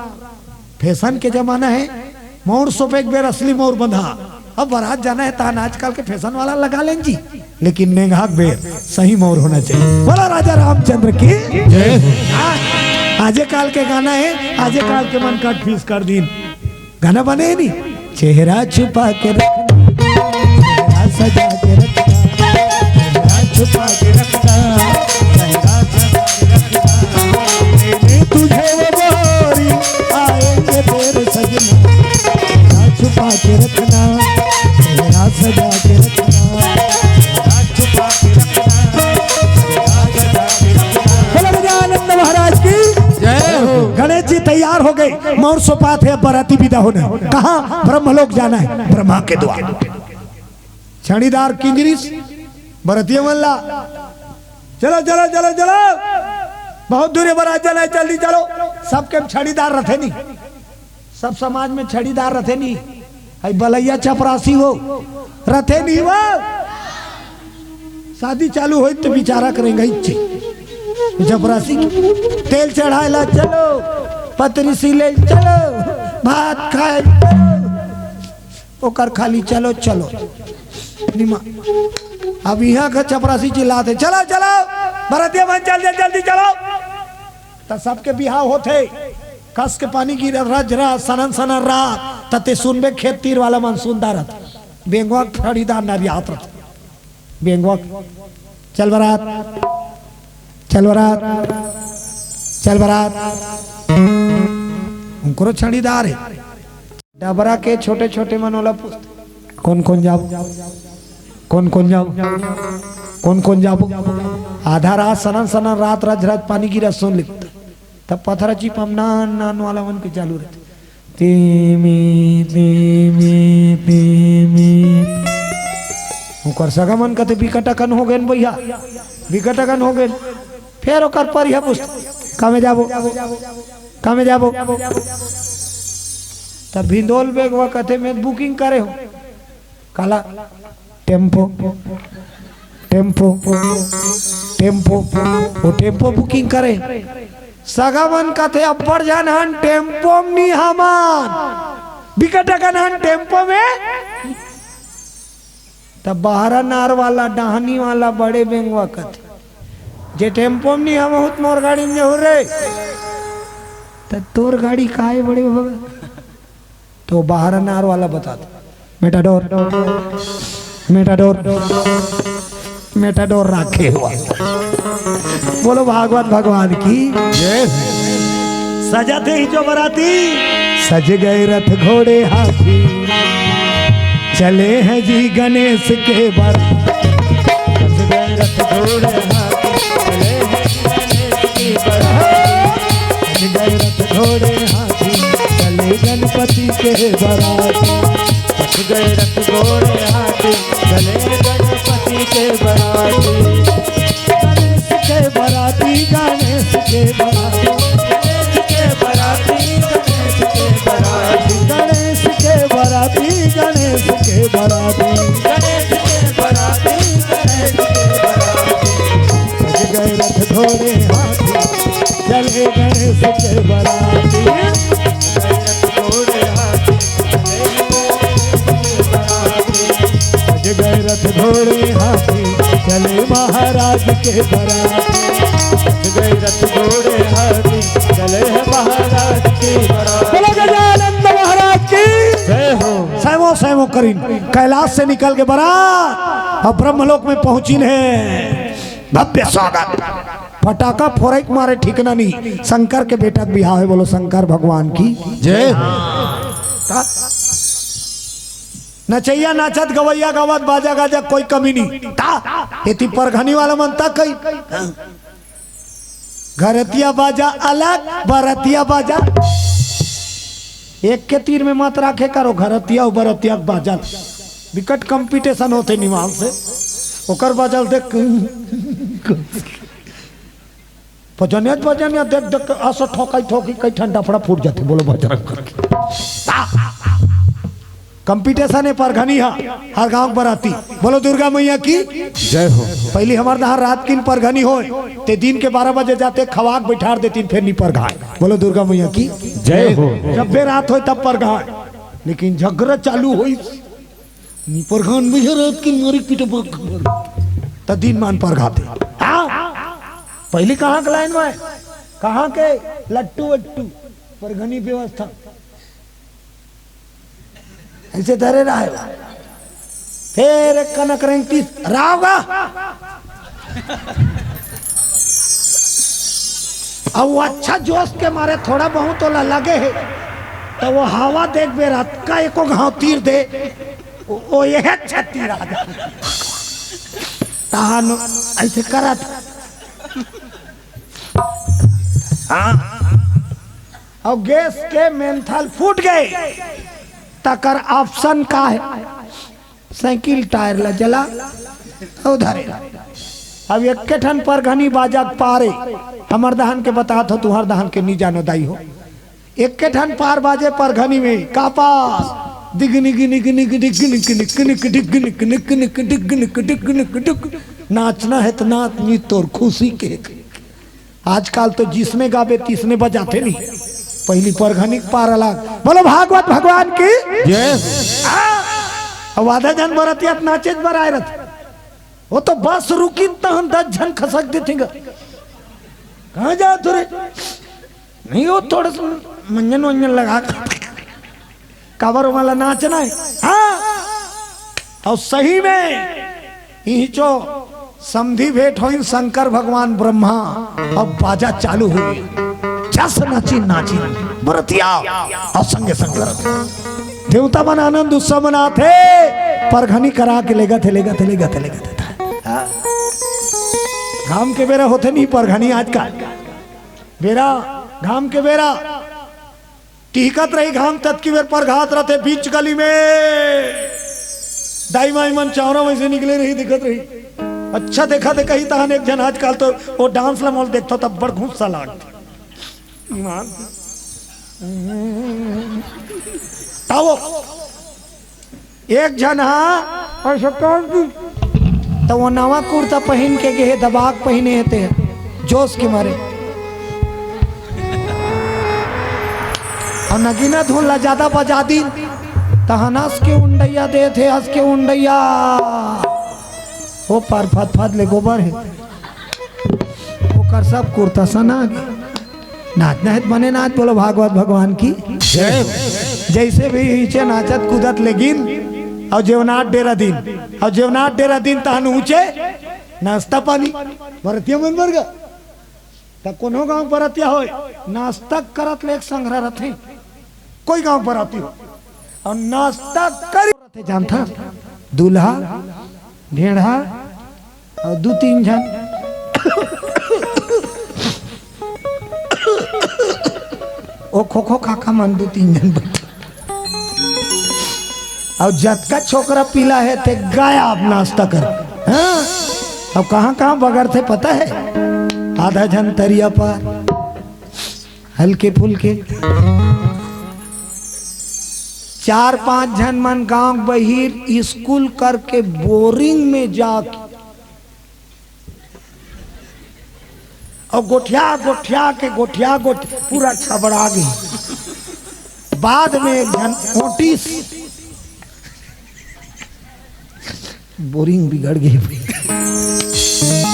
फैशन के जमाना है मोर सोप एक बेर असली मोर बंधा अब बारात जाना है तान आजकल के फैशन वाला लगा लें जी लेकिन नेघाक बेर सही मोर होना चाहिए बोला राजा रामचंद्र की जय। आजे काल के गाना है आजे काल के मन कट फीस कर दिन गाना बने नहीं चेहरा छुपा के रखना सजा के रखना चेहरा छुपा के रखना चेहरा तुझे वो बोरी आएंगे तेरे सजना चेहरा छुपा के रखना चेहरा सजा के रखना चेहरा छुपा के रखना महाराज की जय हो। गणेश जी तैयार हो गए मोर सोपात है बराती विदा होने कहा ब्रह्मलोक जाना है ब्रह्मा के द्वार छड़ीदार किंजरीस बरातिया मल्ला चलो चलो चलो चलो बहुत दूर बारात जाना है जल्दी चलो सबके छड़ीदार रथे नहीं सब समाज में छड़ीदार रथे नहीं बलैया चपरासी हो रथे नहीं वो शादी चालू हो तो बिचारा करेंगे इच्छे जबरासी तेल चढ़ाएला चलो पतरी सीले चलो भात खाए ओकर खाली चलो चलो निमा अब यहाँ का चपरासी चिल्लाते चलो चलो बरातिया बन जल्दी जल्दी चलो तो सबके बिहाव होते कस के पानी की रज रहा सनन सनन रहा तते सुनबे खेत तीर वाला मन सुनता रहता बेंगवा खरीदार नरियात रहता बेंगवा चल बरात चल बरात चल बरात उनको छड़ीदार है डबरा के छोटे छोटे मनोला पुस्तक कौन कौन जाओ कौन कौन जाओ कौन कौन जाओ आधा रात सनन सनन रात रात रात पानी की रस सुन लिखता तब पत्थर चिप हम नान नान वाला मन के चालू रहते तीमी तीमी तीमी ओकर सगा मन कहते बिकटकन हो गए भैया बिकटकन हो गए फिर ओकर पर यह पुस्तक कामे जाबो कामे जाबो तब भिंदोल बेगवा कहते में बुकिंग करे हो काला टेम्पो टेम्पो टेम्पो वो टेम्पो बुकिंग करे सगावन कहते अब्बर जान हन टेम्पो में हमान बिकटकन हन टेम्पो में तब बाहरा नार वाला डहानी वाला बड़े बेंगवा कहते जे टेम्पो में हम बहुत मोर गाड़ी में हो रहे तब तोर गाड़ी काहे बड़े बाबा तो बाहर नार वाला बता दो मेटाडोर मेटाडोर मेटाडोर रखे हुआ बोलो भागवत भगवान की सजाते ही जो बराती सज गए रथ घोड़े हाथी चले हैं जी गणेश के बर सज गए रथ घोड़े हाथी चले हैं गणेश के बर सज गए रथ घोड़े हाथी चले गणपति के बराती सज गए रथ घोड़े हाथी चले गणपति के बराती गणेश के बराती गणेश के बराती गणेश के बराती गणेश के बराती गणेश के बराती गणेश के बराती गणेश के बराती सज गए रथ घोड़े हाथी चले गणेश के बराती गए रथ घोड़े हाथी चले महाराज के बराती गए रथ घोड़े हाथी चले महाराज के बराती गजानंद महाराज की जय हो सैमो सैमो करीन कैलाश से निकल के बारात अब ब्रह्मलोक में पहुंची है भव्य स्वागत फटाका फोरक मारे ठिकना नहीं शंकर के बेटा बिहार है बोलो शंकर भगवान की जय नचैया नाचत गवैया गावत बाजा गाजा कोई कमी नहीं ता परघनी वाला मनता कई घरतिया बाजा अलग बरतिया बाजा एक के तीर में मत राखे करो घरतिया बरतिया बाजा विकट कंपटीशन होते निवाल से ओकर बाजल देख भजनिया भजनिया देख देख असो ठोकाई ठोकी कई ठंडा फड़ा फूट जाते बोलो भजन करके कंपटीशन है परघनी हर गांव बराती बोलो दुर्गा मैया की जय हो पहली हमारे यहाँ रात की परघनी हो ते दिन के 12 बजे जाते खवाक बैठार देती फिर नी परघाए बोलो दुर्गा मैया की जय हो जब बे रात हो तब परघाए लेकिन झगड़ा चालू हो नी परघान में रात की मारी पीटे तब दिन मान परघाते पहली कहाँ के लाइन में कहाँ के लट्टू वट्टू परघनी व्यवस्था ऐसे धरे रहे फिर एक कनक रेंगती रावगा अब वो अच्छा जोश के मारे थोड़ा बहुत तो लगे है तो वो हवा देख बे रात का एको घाव तीर दे वो यह अच्छा तीर आ तहान ऐसे करा था और गैस के मेंथल फूट गए तकर ऑप्शन का है साइकिल टायर ला जला उधर अब एक ठन परघनी बाजा पारे हमर दहन के बता तो तुहर दहन के नहीं जानो दाई हो एक ठन पार बाजे परघनी में का पास दिगनी गिनी गिनी गिनी गिनी गिनी गिनी गिनी गिनी गिनी गिनी गिनी गिनी नाचना है तो नाच नी तोर खुशी के आजकल तो जिसने गावे तीसने बजाते नहीं पहली परघनी पार अलग बोलो भागवत भगवान की अब आधा जन बरतिया नाचे बराए रथ वो तो बस रुकी तहन 10 जन खसक देते कहाँ जा तुरे नहीं वो थोड़ा सा मंजन वंजन लगा कवर वाला नाचना है हाँ और सही में जो समधी भेंट हो शंकर भगवान ब्रह्मा अब बाजा चालू हुई जस नाची नाची बरतिया और संगे संग देवता मन आनंद उत्सव मनाथे परघनी करा के लेगा थे घाम के बेरा होते नहीं परघनी आज का बेरा घाम के बेरा टिकत रही घाम तत् की बेर पर घात रहते बीच गली में दाई माई मन चावरा में से निकले रही दिखत रही अच्छा देखा थे कहीं तहन एक जन आजकल तो वो डांस ला मोल देखता तब बड़ घूसा लागता ईमान ताओ एक जन हाँ तो वो नवा कुर्ता पहन के गए दबाग पहने थे जोश के मारे और नगीना धुला ज्यादा बजा दी तहन हंस के उंडैया दे थे हंस के उंडैया वो पर फत ले गोबर है वो कर सब कुर्ता सना नाचना है बने नाच बोलो भागवत भगवान की जैसे भी नीचे नाचत कूदत लेकिन और जेवनाट डेरा दिन तहन ऊंचे नाश्ता पानी बरतिया मन वर्ग तब कोनो गांव बरतिया हो नाश्ता करत ले संग्रह रथे कोई गांव बराती हो और नाश्ता कर जानता दूल्हा ढेढ़ा और 2-3 जन ओ खो खाका मन 2-3 जन और जतका छोकरा पीला है ते गाया आप नाश्ता कर हाँ? अब कहाँ बगैर थे पता है आधा जन तरिया पर हल्के फुलके 4-5 जन मन गांव बहिर स्कूल करके बोरिंग में जाके और गोठिया पूरा छबड़ा गई बाद में एक जन नोटिस बोरिंग बिगड़ गई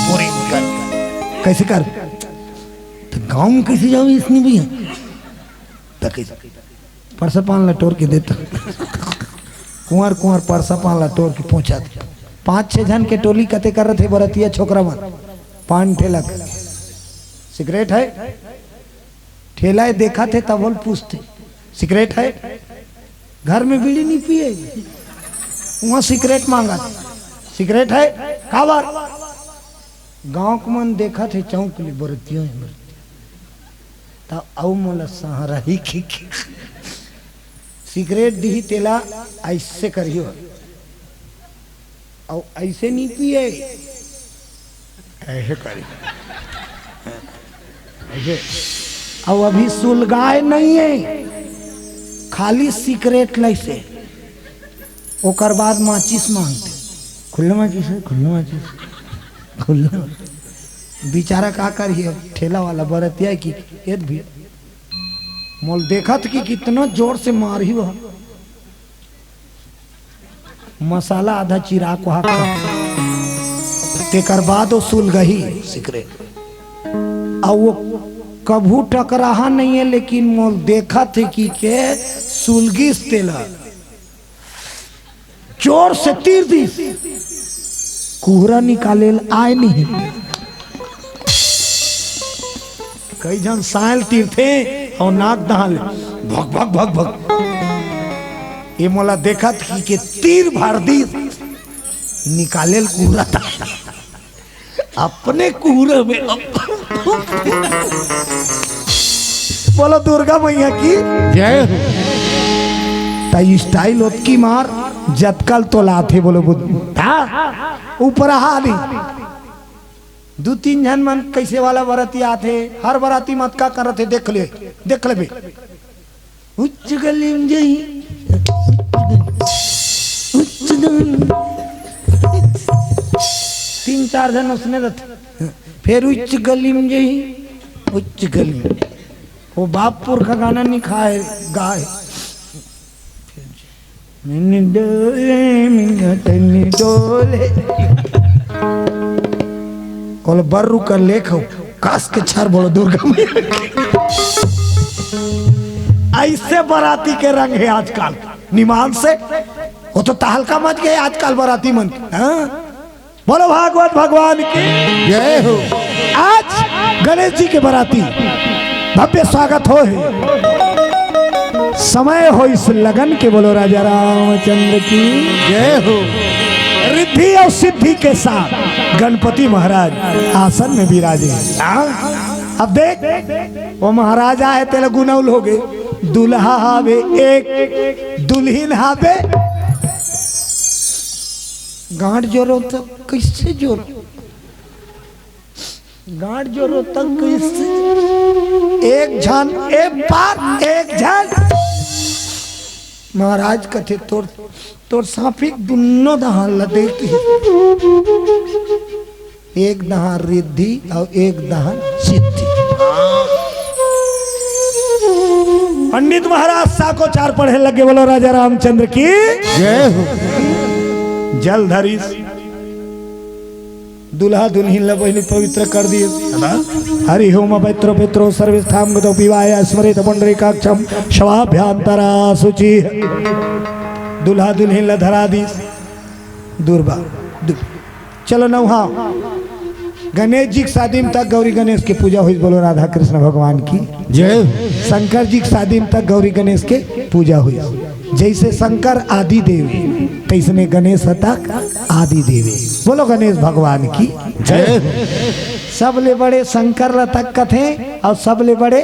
बोरिंग बिगड़ कैसे कर तो गांव में कैसे जाओ इसने भैया तो कैसे परसा पान लटोर के देता कुंवर परसा पान लटोर के पहुंचा दिया 5-6 जन के टोली कते कर रहे थे बरतिया छोकरा मन पान ठेला सिगरेट है ठेला है देखा थे तब बोल पूछते सिगरेट है घर में बीड़ी नहीं पिए वहां सिगरेट मांगा सिगरेट है खावर गांव को मन देखा थे चौक ली बरतियों तब औ मोला सहारा ही की सिगरेट दी तेला ऐसे करियो और ऐसे नहीं पिए ऐसे करियो ऐसे और अभी सुलगाए नहीं है खाली सिगरेट लैसे ओकर बाद माचिस मांगते खुल्ला माचिस बेचारा का करिए ठेला वाला बरतिया की एक भी मोल देखत कि कितना जोर से मार ही वह मसाला आधा चिराग वहां तेकर बाद वो सुल गई सिगरेट और वो कभू टकराहा नहीं है लेकिन मोल देखा थे कि के सुलगिस तेला जोर से तीर दी कुहरा निकाले आए नहीं कई जन सायल तीरथे और नाक दहाल भग ये मोला देखा थी कि तीर भर दी निकाले कुहरा था अपने कुहरे में बोलो दुर्गा मैया की जय हो स्टाइल की मार जतकल तो लाथे बोलो ऊपर हाली 2-3 जन मन कैसे वाला बराती आते हर बराती मत का करते देख ले बे उच्च गली में जई उच्च 3-4 जन उसने रहते फिर उच्च गली में जई उच्च गली में वो बापपुर का गाना नहीं खाए गाए डोले कोल बर्रू कर लेख कास के छर बोलो दुर्गा में ऐसे बराती के रंग है आजकल निमान से वो तो तहलका मच गए आजकल बराती मन बोलो भागवत भगवान की जय हो। आज गणेश जी के बराती भव्य स्वागत हो है समय हो इस लगन के, बोलो राजा रामचंद्र की जय हो। रिद्धि और सिद्धि के साथ गणपति महाराज आसन में विराजे। अब देख वो महाराजा है तेलुगु नौल हो गए, दुल्हा हावे एक, दुल्हीन हावे गांठ जोरो तो कैसे जोरो, गांठ जोरो तो कैसे, एक झन एक बार एक झन। महाराज कथे तोर तोर साफिक दुनो दहार लदेती, एक दहार रिद्धि और एक दहार सिद्धि। पंडित महाराज साको चार पढ़े लगे, बोलो राजा रामचंद्र की जय हो। जल धरी दुल्हा दुल्हीन लबहिनी पवित्र कर दिए। हरि ओम पवित्रो पित्रो सर्वस्थाम गतो पिवाय स्मरित पुंडरीकाक्षम शवाभ्यांतरा शुचि। दुल्हा दुल्हीन ला धरा दी दुर्बा। चलो नौहा गणेश जी की शादी में तक गौरी गणेश की पूजा हुई, बोलो राधा कृष्ण भगवान की जय। शंकर जी की शादी में तक गौरी गणेश के पूजा हुई। जैसे शंकर आदि देवी तैसने गणेश तक आदि देवी, बोलो गणेश भगवान की जय। सबले बड़े शंकर ल तक कथे और सबले बड़े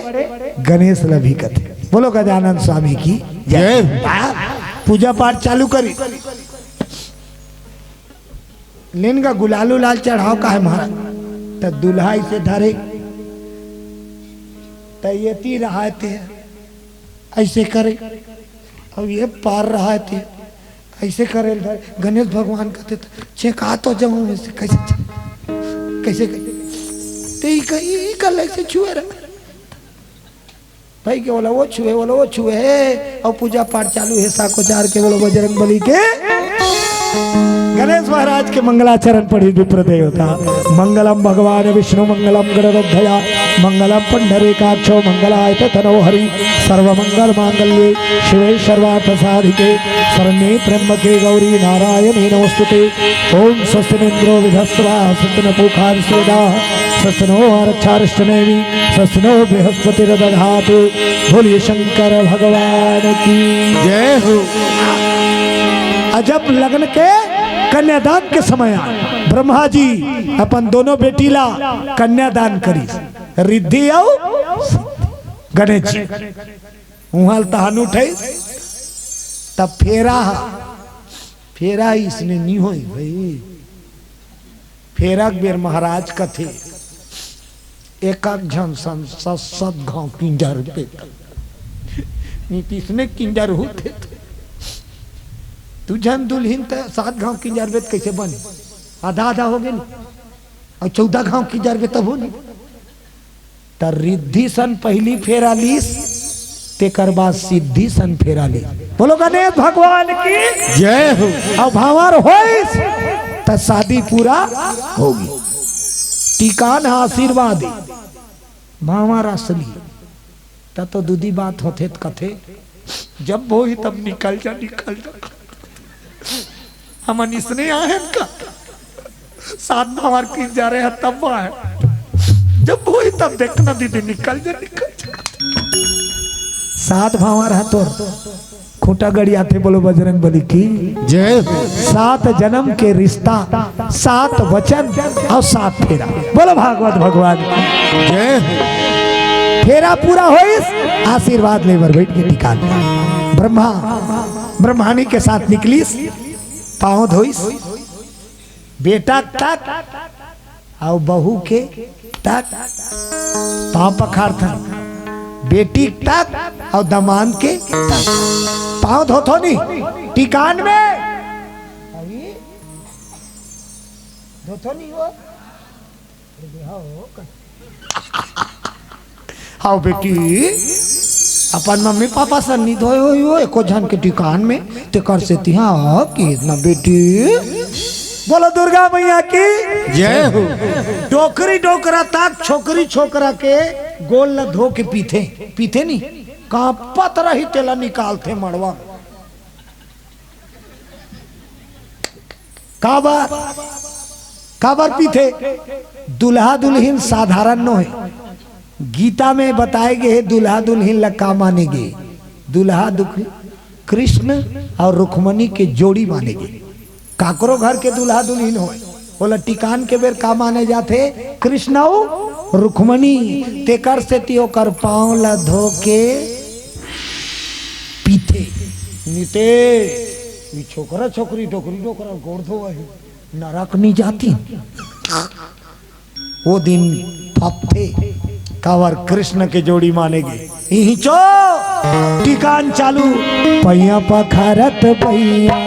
गणेश ल भी कथे, बोलो गजानन स्वामी की जय। पूजा पाठ चालू करी, लेन का गुलाल उलाल चढ़ाओ का है महाराज, तो दुल्हा इसे धरे तैयती रहा थे ऐसे करे, अब ये पार रहा थे ऐसे करे। गणेश भगवान कहते थे कहा तो जाऊं ऐसे कैसे कैसे कल ऐसे छुए रहे भाई के, बोला वो छुए, बोला वो छुए है। और पूजा पाठ चालू है साको चार के, बोलो बजरंग बली के। गणेश महाराज के मंगलाचरण पढ़ी विप्र देवता। मंगलम भगवान विष्णु मंगलम गणराध्या मंगलम पुंडरीकाक्षो मंगलाय तनो हरि सर्वमंगल मांगल्ये शिवे सर्वार्थ साधिके शरण्ये त्र्यंबके गौरी नारायणी नमोस्तुते। ओम स्वस्ति इंद्रो विधस्वा स्वस्ति पूषा विश्ववेदाः स्वस्ति नो आरक्षारिष्टनेमि स्वस्ति नो बृहस्पतिर्दधातु। बोलिए शंकर भगवान की जय हो। अजब लगन के कन्यादान के समय ब्रह्मा जी अपन दोनों बेटी ला कन्यादान करी, रिद्धि और गणेश जी वहां तहान उठे। तब फेरा इसने नहीं हुई भाई, फेरा बेर महाराज कथे एक झन सत घाव किंजर पे नीतीश ने किंजर होते तू जन दुल्हीन 7 गांव की जरबे कैसे बने, आधा आधा हो गए और 14 गांव की जरबे तब हो नहीं। तर रिद्धि सन पहली फेरा लीस तेकर बाद सिद्धि सन फेरा ली, बोलो गणेश भगवान की जय हो। और भावर होइस त शादी पूरा होगी, टीकान आशीर्वाद भावर असली तब तो दूधी बात होते कथे जब वो ही तब निकल जा हम इसने आए का 7 भावर की जा रहे हैं तब है जब वो ही तब देखना दीदी निकल जा 7 भावर है तो खोटा गड़िया थे, बोलो बजरंग बली की जय। 7 जन्म के रिश्ता 7 वचन और 7 फेरा, बोलो भागवत भगवान जय। फेरा पूरा हो आशीर्वाद लेवर बैठ के टिका ब्रह्मानी के साथ निकलीस, पाँव धोइस, बेटा तक और बहू के तक पाँव पखार था, बेटी तक और दमान के तक पाँव धोथो नहीं टिकान में धोथो नहीं हो। हाँ बेटी अपन मम्मी पापा सन्नी धोए हो एको झन के टिकान में ते कर से तिहा कि इतना बेटी, बोलो दुर्गा मैया की जय हो। डोकरी डोकरा तक छोकरी छोकरा के गोल न धो के पीते नहीं कहाँ पत रही तेला निकालते मड़वा काबर पीते। दुल्हा दुल्हीन साधारण न है, गीता में बताए गए दुल्हा दुल्हीन लक्का माने गए दुल्हा दुख कृष्ण और रुक्मणी के जोड़ी माने गए। काकरो घर के दुल्हा दुल्हन हो बोला टिकान के बेर का माने जाते कृष्ण और रुक्मणी तेकर से तियो कर पाँव ला धो के पीते नीते छोकरा छोकरी टोकरी टोकरा गोड़ धोआ है नरक नहीं जाती। वो दिन फपथे कावर कृष्ण के जोड़ी माने गए। यही चो टिकान चालू पैया पखरत पैया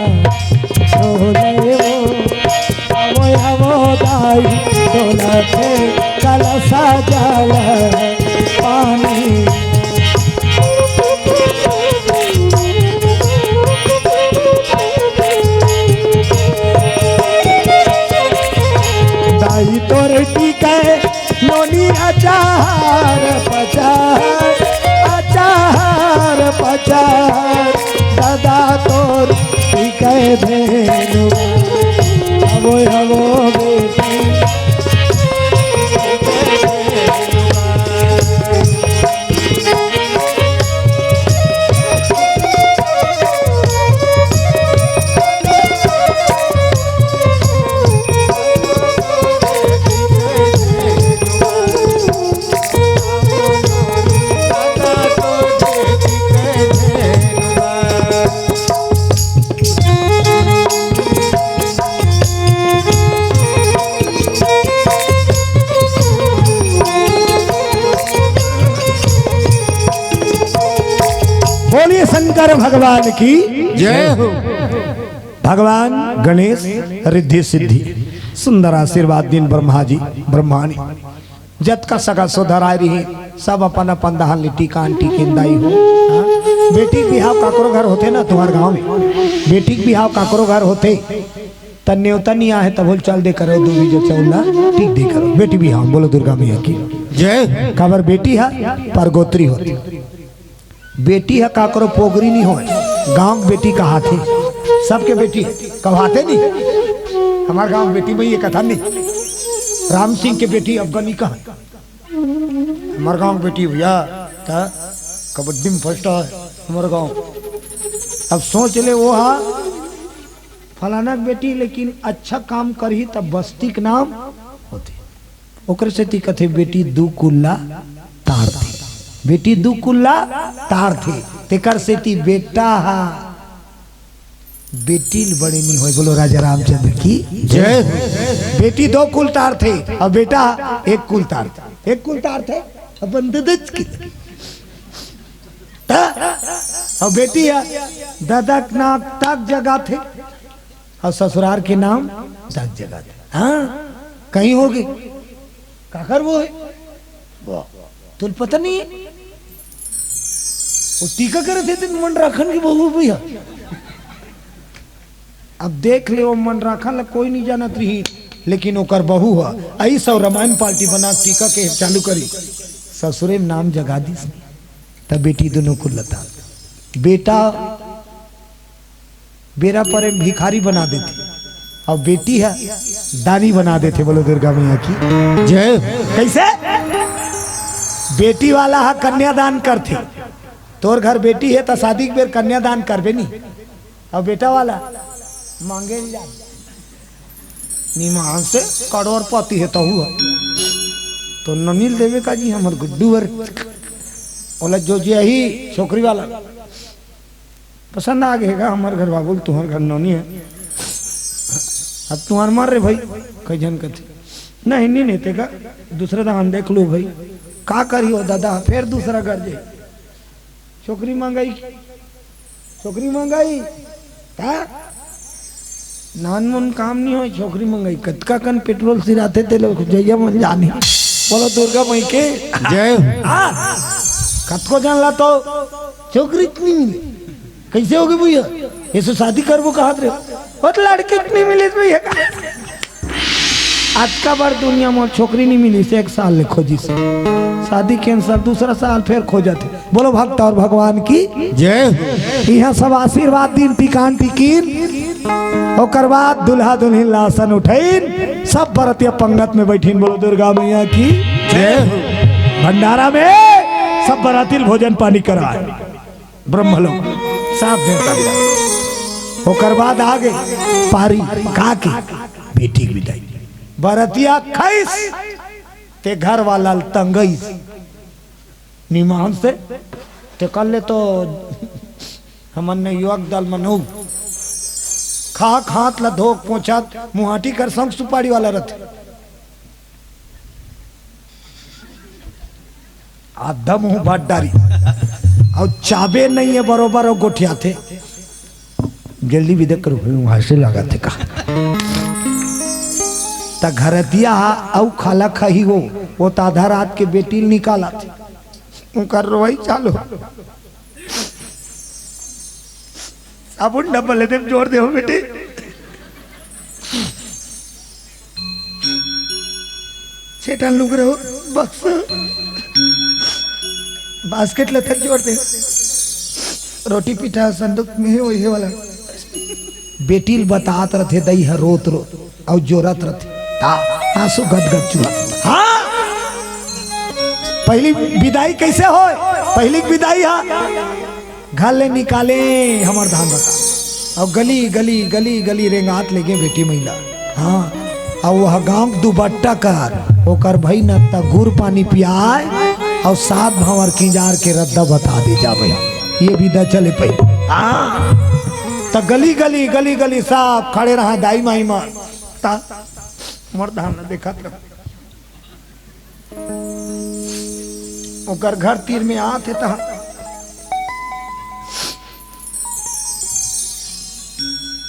दाई डोलते कलसा जल पानी दाई तोर टिके लोनी अचार पचार अचार पचार दादा तोर टिके धेनु आवो आवो बेटी बोलिए शंकर भगवान की जय हो। भगवान गणेश रिद्धि सिद्धि सुंदर आशीर्वाद दिन ब्रह्मा जी ब्रह्मानी जत का सगा सोधर आ रही सब अपन अपन दहान लिट्टी कान टिकिंदाई हो। बेटी बिहाव काकरो घर होते ना तुम्हारे गांव में बेटी बिहाव काकरो घर होते तन्ने तनिया है तब चल दे करो दूरी जो चौला ठीक दे करो बेटी बिहाव बोलो दुर्गा मैया की जय। खबर बेटी है पर गोत्री होती बेटी है काकरो पोगरी नहीं हो गांव बेटी कहा थे सबके बेटी कहवाते नहीं हमारे गांव बेटी में ये कथा नहीं राम सिंह के बेटी अफगानी कहा हमारे गांव बेटी भैया था कबड्डी में फर्स्ट है हमारे गांव। अब सोच ले वो हा फलाना बेटी लेकिन अच्छा काम कर ही तब बस्ती के नाम होते ओकर से ती कथे बेटी दू कुल्ला तार थे बेटी दू कुल्ला तार थे तेकर से ती बेटा हा बेटी बड़े नहीं हो बोलो राजा रामचंद्र की जय। बेटी दो कुल तार थे और बेटा एक कुल तार थे एक कुल तार थे अपन की और बेटी है दादा नाम तक जगह थे और ससुराल के नाम तक जगह थे। हाँ कहीं होगी काकर वो है तुल पता नहीं है वो टीका करे थे तो मन राखन की बहू भैया अब देख ले वो मन राखन कोई नहीं जानत रही लेकिन ओकर बहू हुआ आई सब रामायण पार्टी बना टीका के चालू करी ससुरे में नाम जगा दी तब बेटी दोनों को लता बेटा बेरा पर भिखारी बना देते और बेटी है दानी बना देते बोलो दुर्गा मैया की जय। कैसे बेटी वाला है कन्यादान करते तोर घर बेटी है तो शादी के बेर कन्यादान करबे नहीं और बेटा वाला मांगे निमान से करोड़ पति है तो हुआ तो ननील देवे का जी हमारे गुड्डू बोला जो यही छोकरी वाला पसंद आ गएगा हमारे घर बाबू तुम्हारे घर नौनी है अब तुम्हारे मार रहे भाई कई जन कहते नहीं नहीं तेगा दूसरा दान देख लो भाई का करी हो दादा फिर दूसरा कर दे छोकरी मंगाई का नान मन काम नहीं हो छोकरी मंगाई कतका कन पेट्रोल सिराते थे लोग जैया मन जाने बोलो दुर्गा मई के जय। कतको जान ला तो छोकरी इतनी मिली कैसे होगी भैया ये तो शादी करबो कहा रे और लड़के इतनी मिली भैया आज का बार दुनिया में छोकरी नहीं मिली से एक साल ले खोजी से शादी कैंसर दूसरा साल फिर खोजा थे बोलो भक्त और भगवान की जय। यहाँ सब आशीर्वाद दिन टिकान टिकीन और बाद दुल्हा दुल्हन लासन उठैन सब बरतिया पंगत में बैठीन बोलो दुर्गा मैया की जय। भंडारा में सब बराती भोजन पानी कराए ब्रह्मलोक साफ देवता विदाई। ओकर बाद आगे पारी का के बेटी की विदाई। बरतिया खैस ते घर वाला तंगई निमान से ते कर ले तो हमने युवक दल मनऊ खा खात ला धोक पहुंचा मुहाटी कर संग सुपारी वाला रथ आधा मुंह बाट डारी और चाबे नहीं है बरोबर और गोठिया थे जल्दी भी देख वहां से लगा थे का ता घर दिया औ खाला खही वो तो आधा रात के बेटी निकाला थे उनका रोई चालू साबुन डब्बल दे जोड़ दे हो बेटी छेटन लुक रहे हो बक्स बास्केट ले तक जोड़ दे रोटी पीठा संदूक में वही वाला बेटी बतात रथे दई है रोत रो और जोरत रथे आंसू गदगद चुआ। हाँ पहली विदाई कैसे हो पहली विदाई घर ले निकाले हमार धान बता और गली गली गली गली रेंगात लेके बेटी महिला। हाँ और वह गांव दुबट्टा कर ओकर भाई न गुड़ पानी पियाए और सात भंवर किंजार के रद्दा बता दे जा भैया ये विदा चले पे। हाँ तो गली गली गली गली साफ खड़े रहा दाई माई मार ता मर्दान देखा ओकर घर तीर में आते ता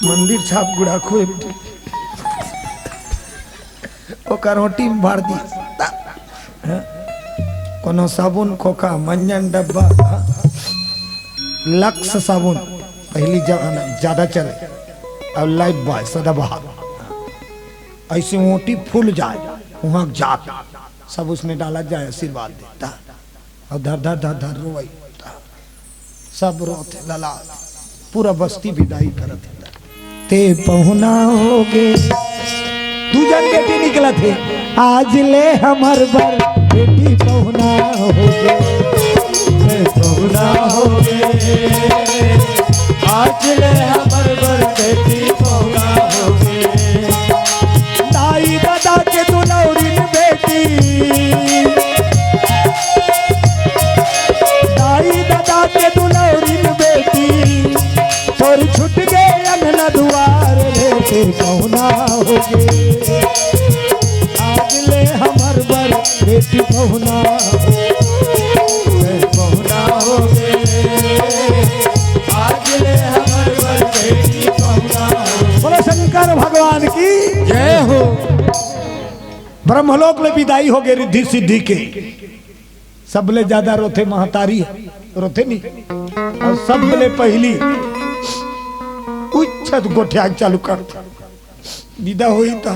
मंदिर छाप गुड़ा खोए ओकर रोटी में भर दी कोनो साबुन खोखा मंजन डब्बा लक्स साबुन पहली जमाना ज्यादा चले और लाइफ बॉय सदाबहार ऐसे मोटी फूल जाए वहां जात सब उसने डाला जाए आशीर्वाद देता और धर धर धर धर रोई सब रोते लला पूरा बस्ती विदाई करत ते पहुना हो गे तू जन बेटी निकला थे आज ले हमर बर बेटी पहुना हो गे पहुना हो गे आज ले हमर बर बेटी पहुना हो गे दाई दादा के दुलौरी बेटी दाई दादा के दुलौरी बेटी और छुट गए अंगना दुआर लेके पहुना हो गे आज ले हमर बर बेटी पहुना हो गे आज ले हमर बर बेटी पहुना बोलो शंकर भगवान की जय हो। ब्रह्मलोक में विदाई हो गई रिद्धि सिद्धि के सबले ज्यादा रोथे महतारी रोथे नहीं और सबले पहली उच्छत गोठिया चालू कर विदा हुई था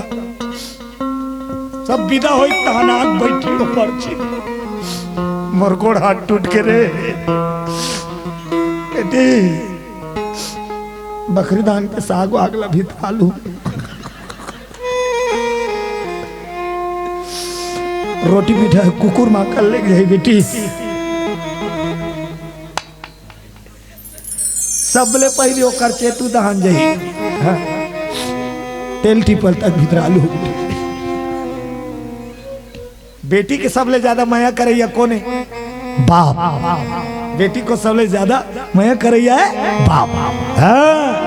सब विदा हुई तहनाक बैठी ऊपर छी मोरगोड़ हाथ टूट के रे बकरी दान के साग आगला भी थालू रोटी पीठा कुकुर माँ कर ले गई बेटी सबले पहले ओकर चेतु दहन जाई। हाँ। तेल टिपल तक भीतर आलू बेटी के सबले ज्यादा माया करैया कौन है बाप बेटी को सबले ज्यादा माया करैया है बाप। हाँ।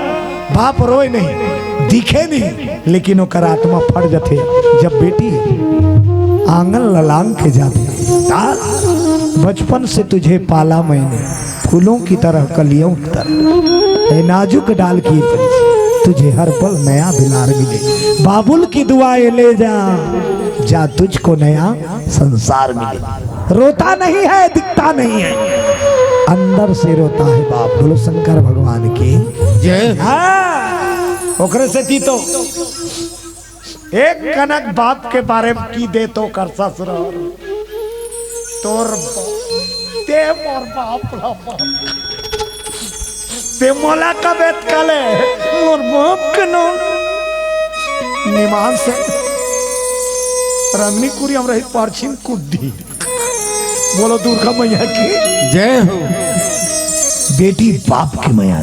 बाप रोए नहीं दिखे नहीं लेकिन ओकर आत्मा फट जाते जब बेटी आंगन ललांग के जाते बचपन से तुझे पाला मैंने फूलों की तरह कलियों की तरह नाजुक डाल की तुझे हर पल नया दिलार मिले बाबुल की दुआएं ले जा तुझको नया संसार मिले। रोता नहीं है दिखता नहीं है अंदर से रोता है बाप। बोलो शंकर भगवान की जय। हाँ ओकरे से थी तो एक कनक बाप के बारे में की दे तो कर ससुर तोर ते मोर बाप ते मोला का बेत कले मोर बाप के नो निमान से रंगनी कुरी हम रही पार्छिन कुद्दी। बोलो दुर्गा मैया की जय हो। बेटी बाप की मया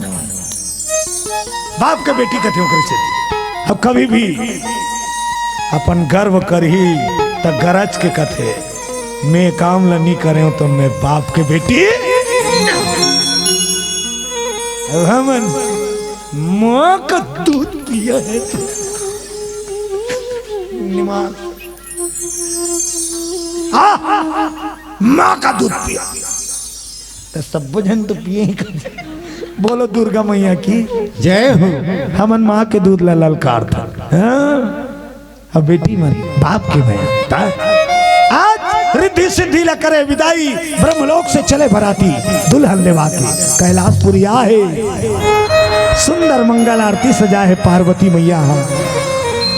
बाप के बेटी कथे करे से अब कभी भी अपन गर्व करही त गरज के कथे मैं काम ला नहीं करे तो मैं बाप के बेटी हमन माँ का दूध पिया है तो माँ का दूध पिया तो सब जन तो पिए ही कर। बोलो दुर्गा मैया की जय हो। हमन माँ के दूध ला ललकार था अब बेटी मन बाप की मैया आज रिद्धि सिद्धि ला करे विदाई ब्रह्मलोक से चले बराती दुल्हन लेवा के कैलाशपुरी आहे सुंदर मंगल आरती सजा है पार्वती मैया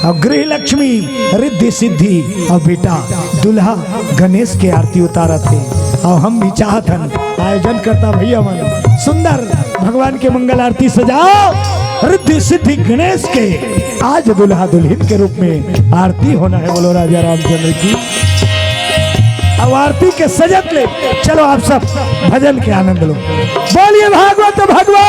और गृह लक्ष्मी रिद्धि सिद्धि और बेटा दुल्हा गणेश के आरती उतारा थे और हम भी चाहतन आयोजन करता भैया मन सुंदर भगवान के मंगल आरती सजाओ रिद्धि सिद्धि गणेश के आज दुल्हा दुल्हन के रूप में आरती होना है। बोलो राजा रामचंद्र की। अब आरती के सजत ले चलो आप सब भजन के आनंद लो। बोलिए भागवत भगवान।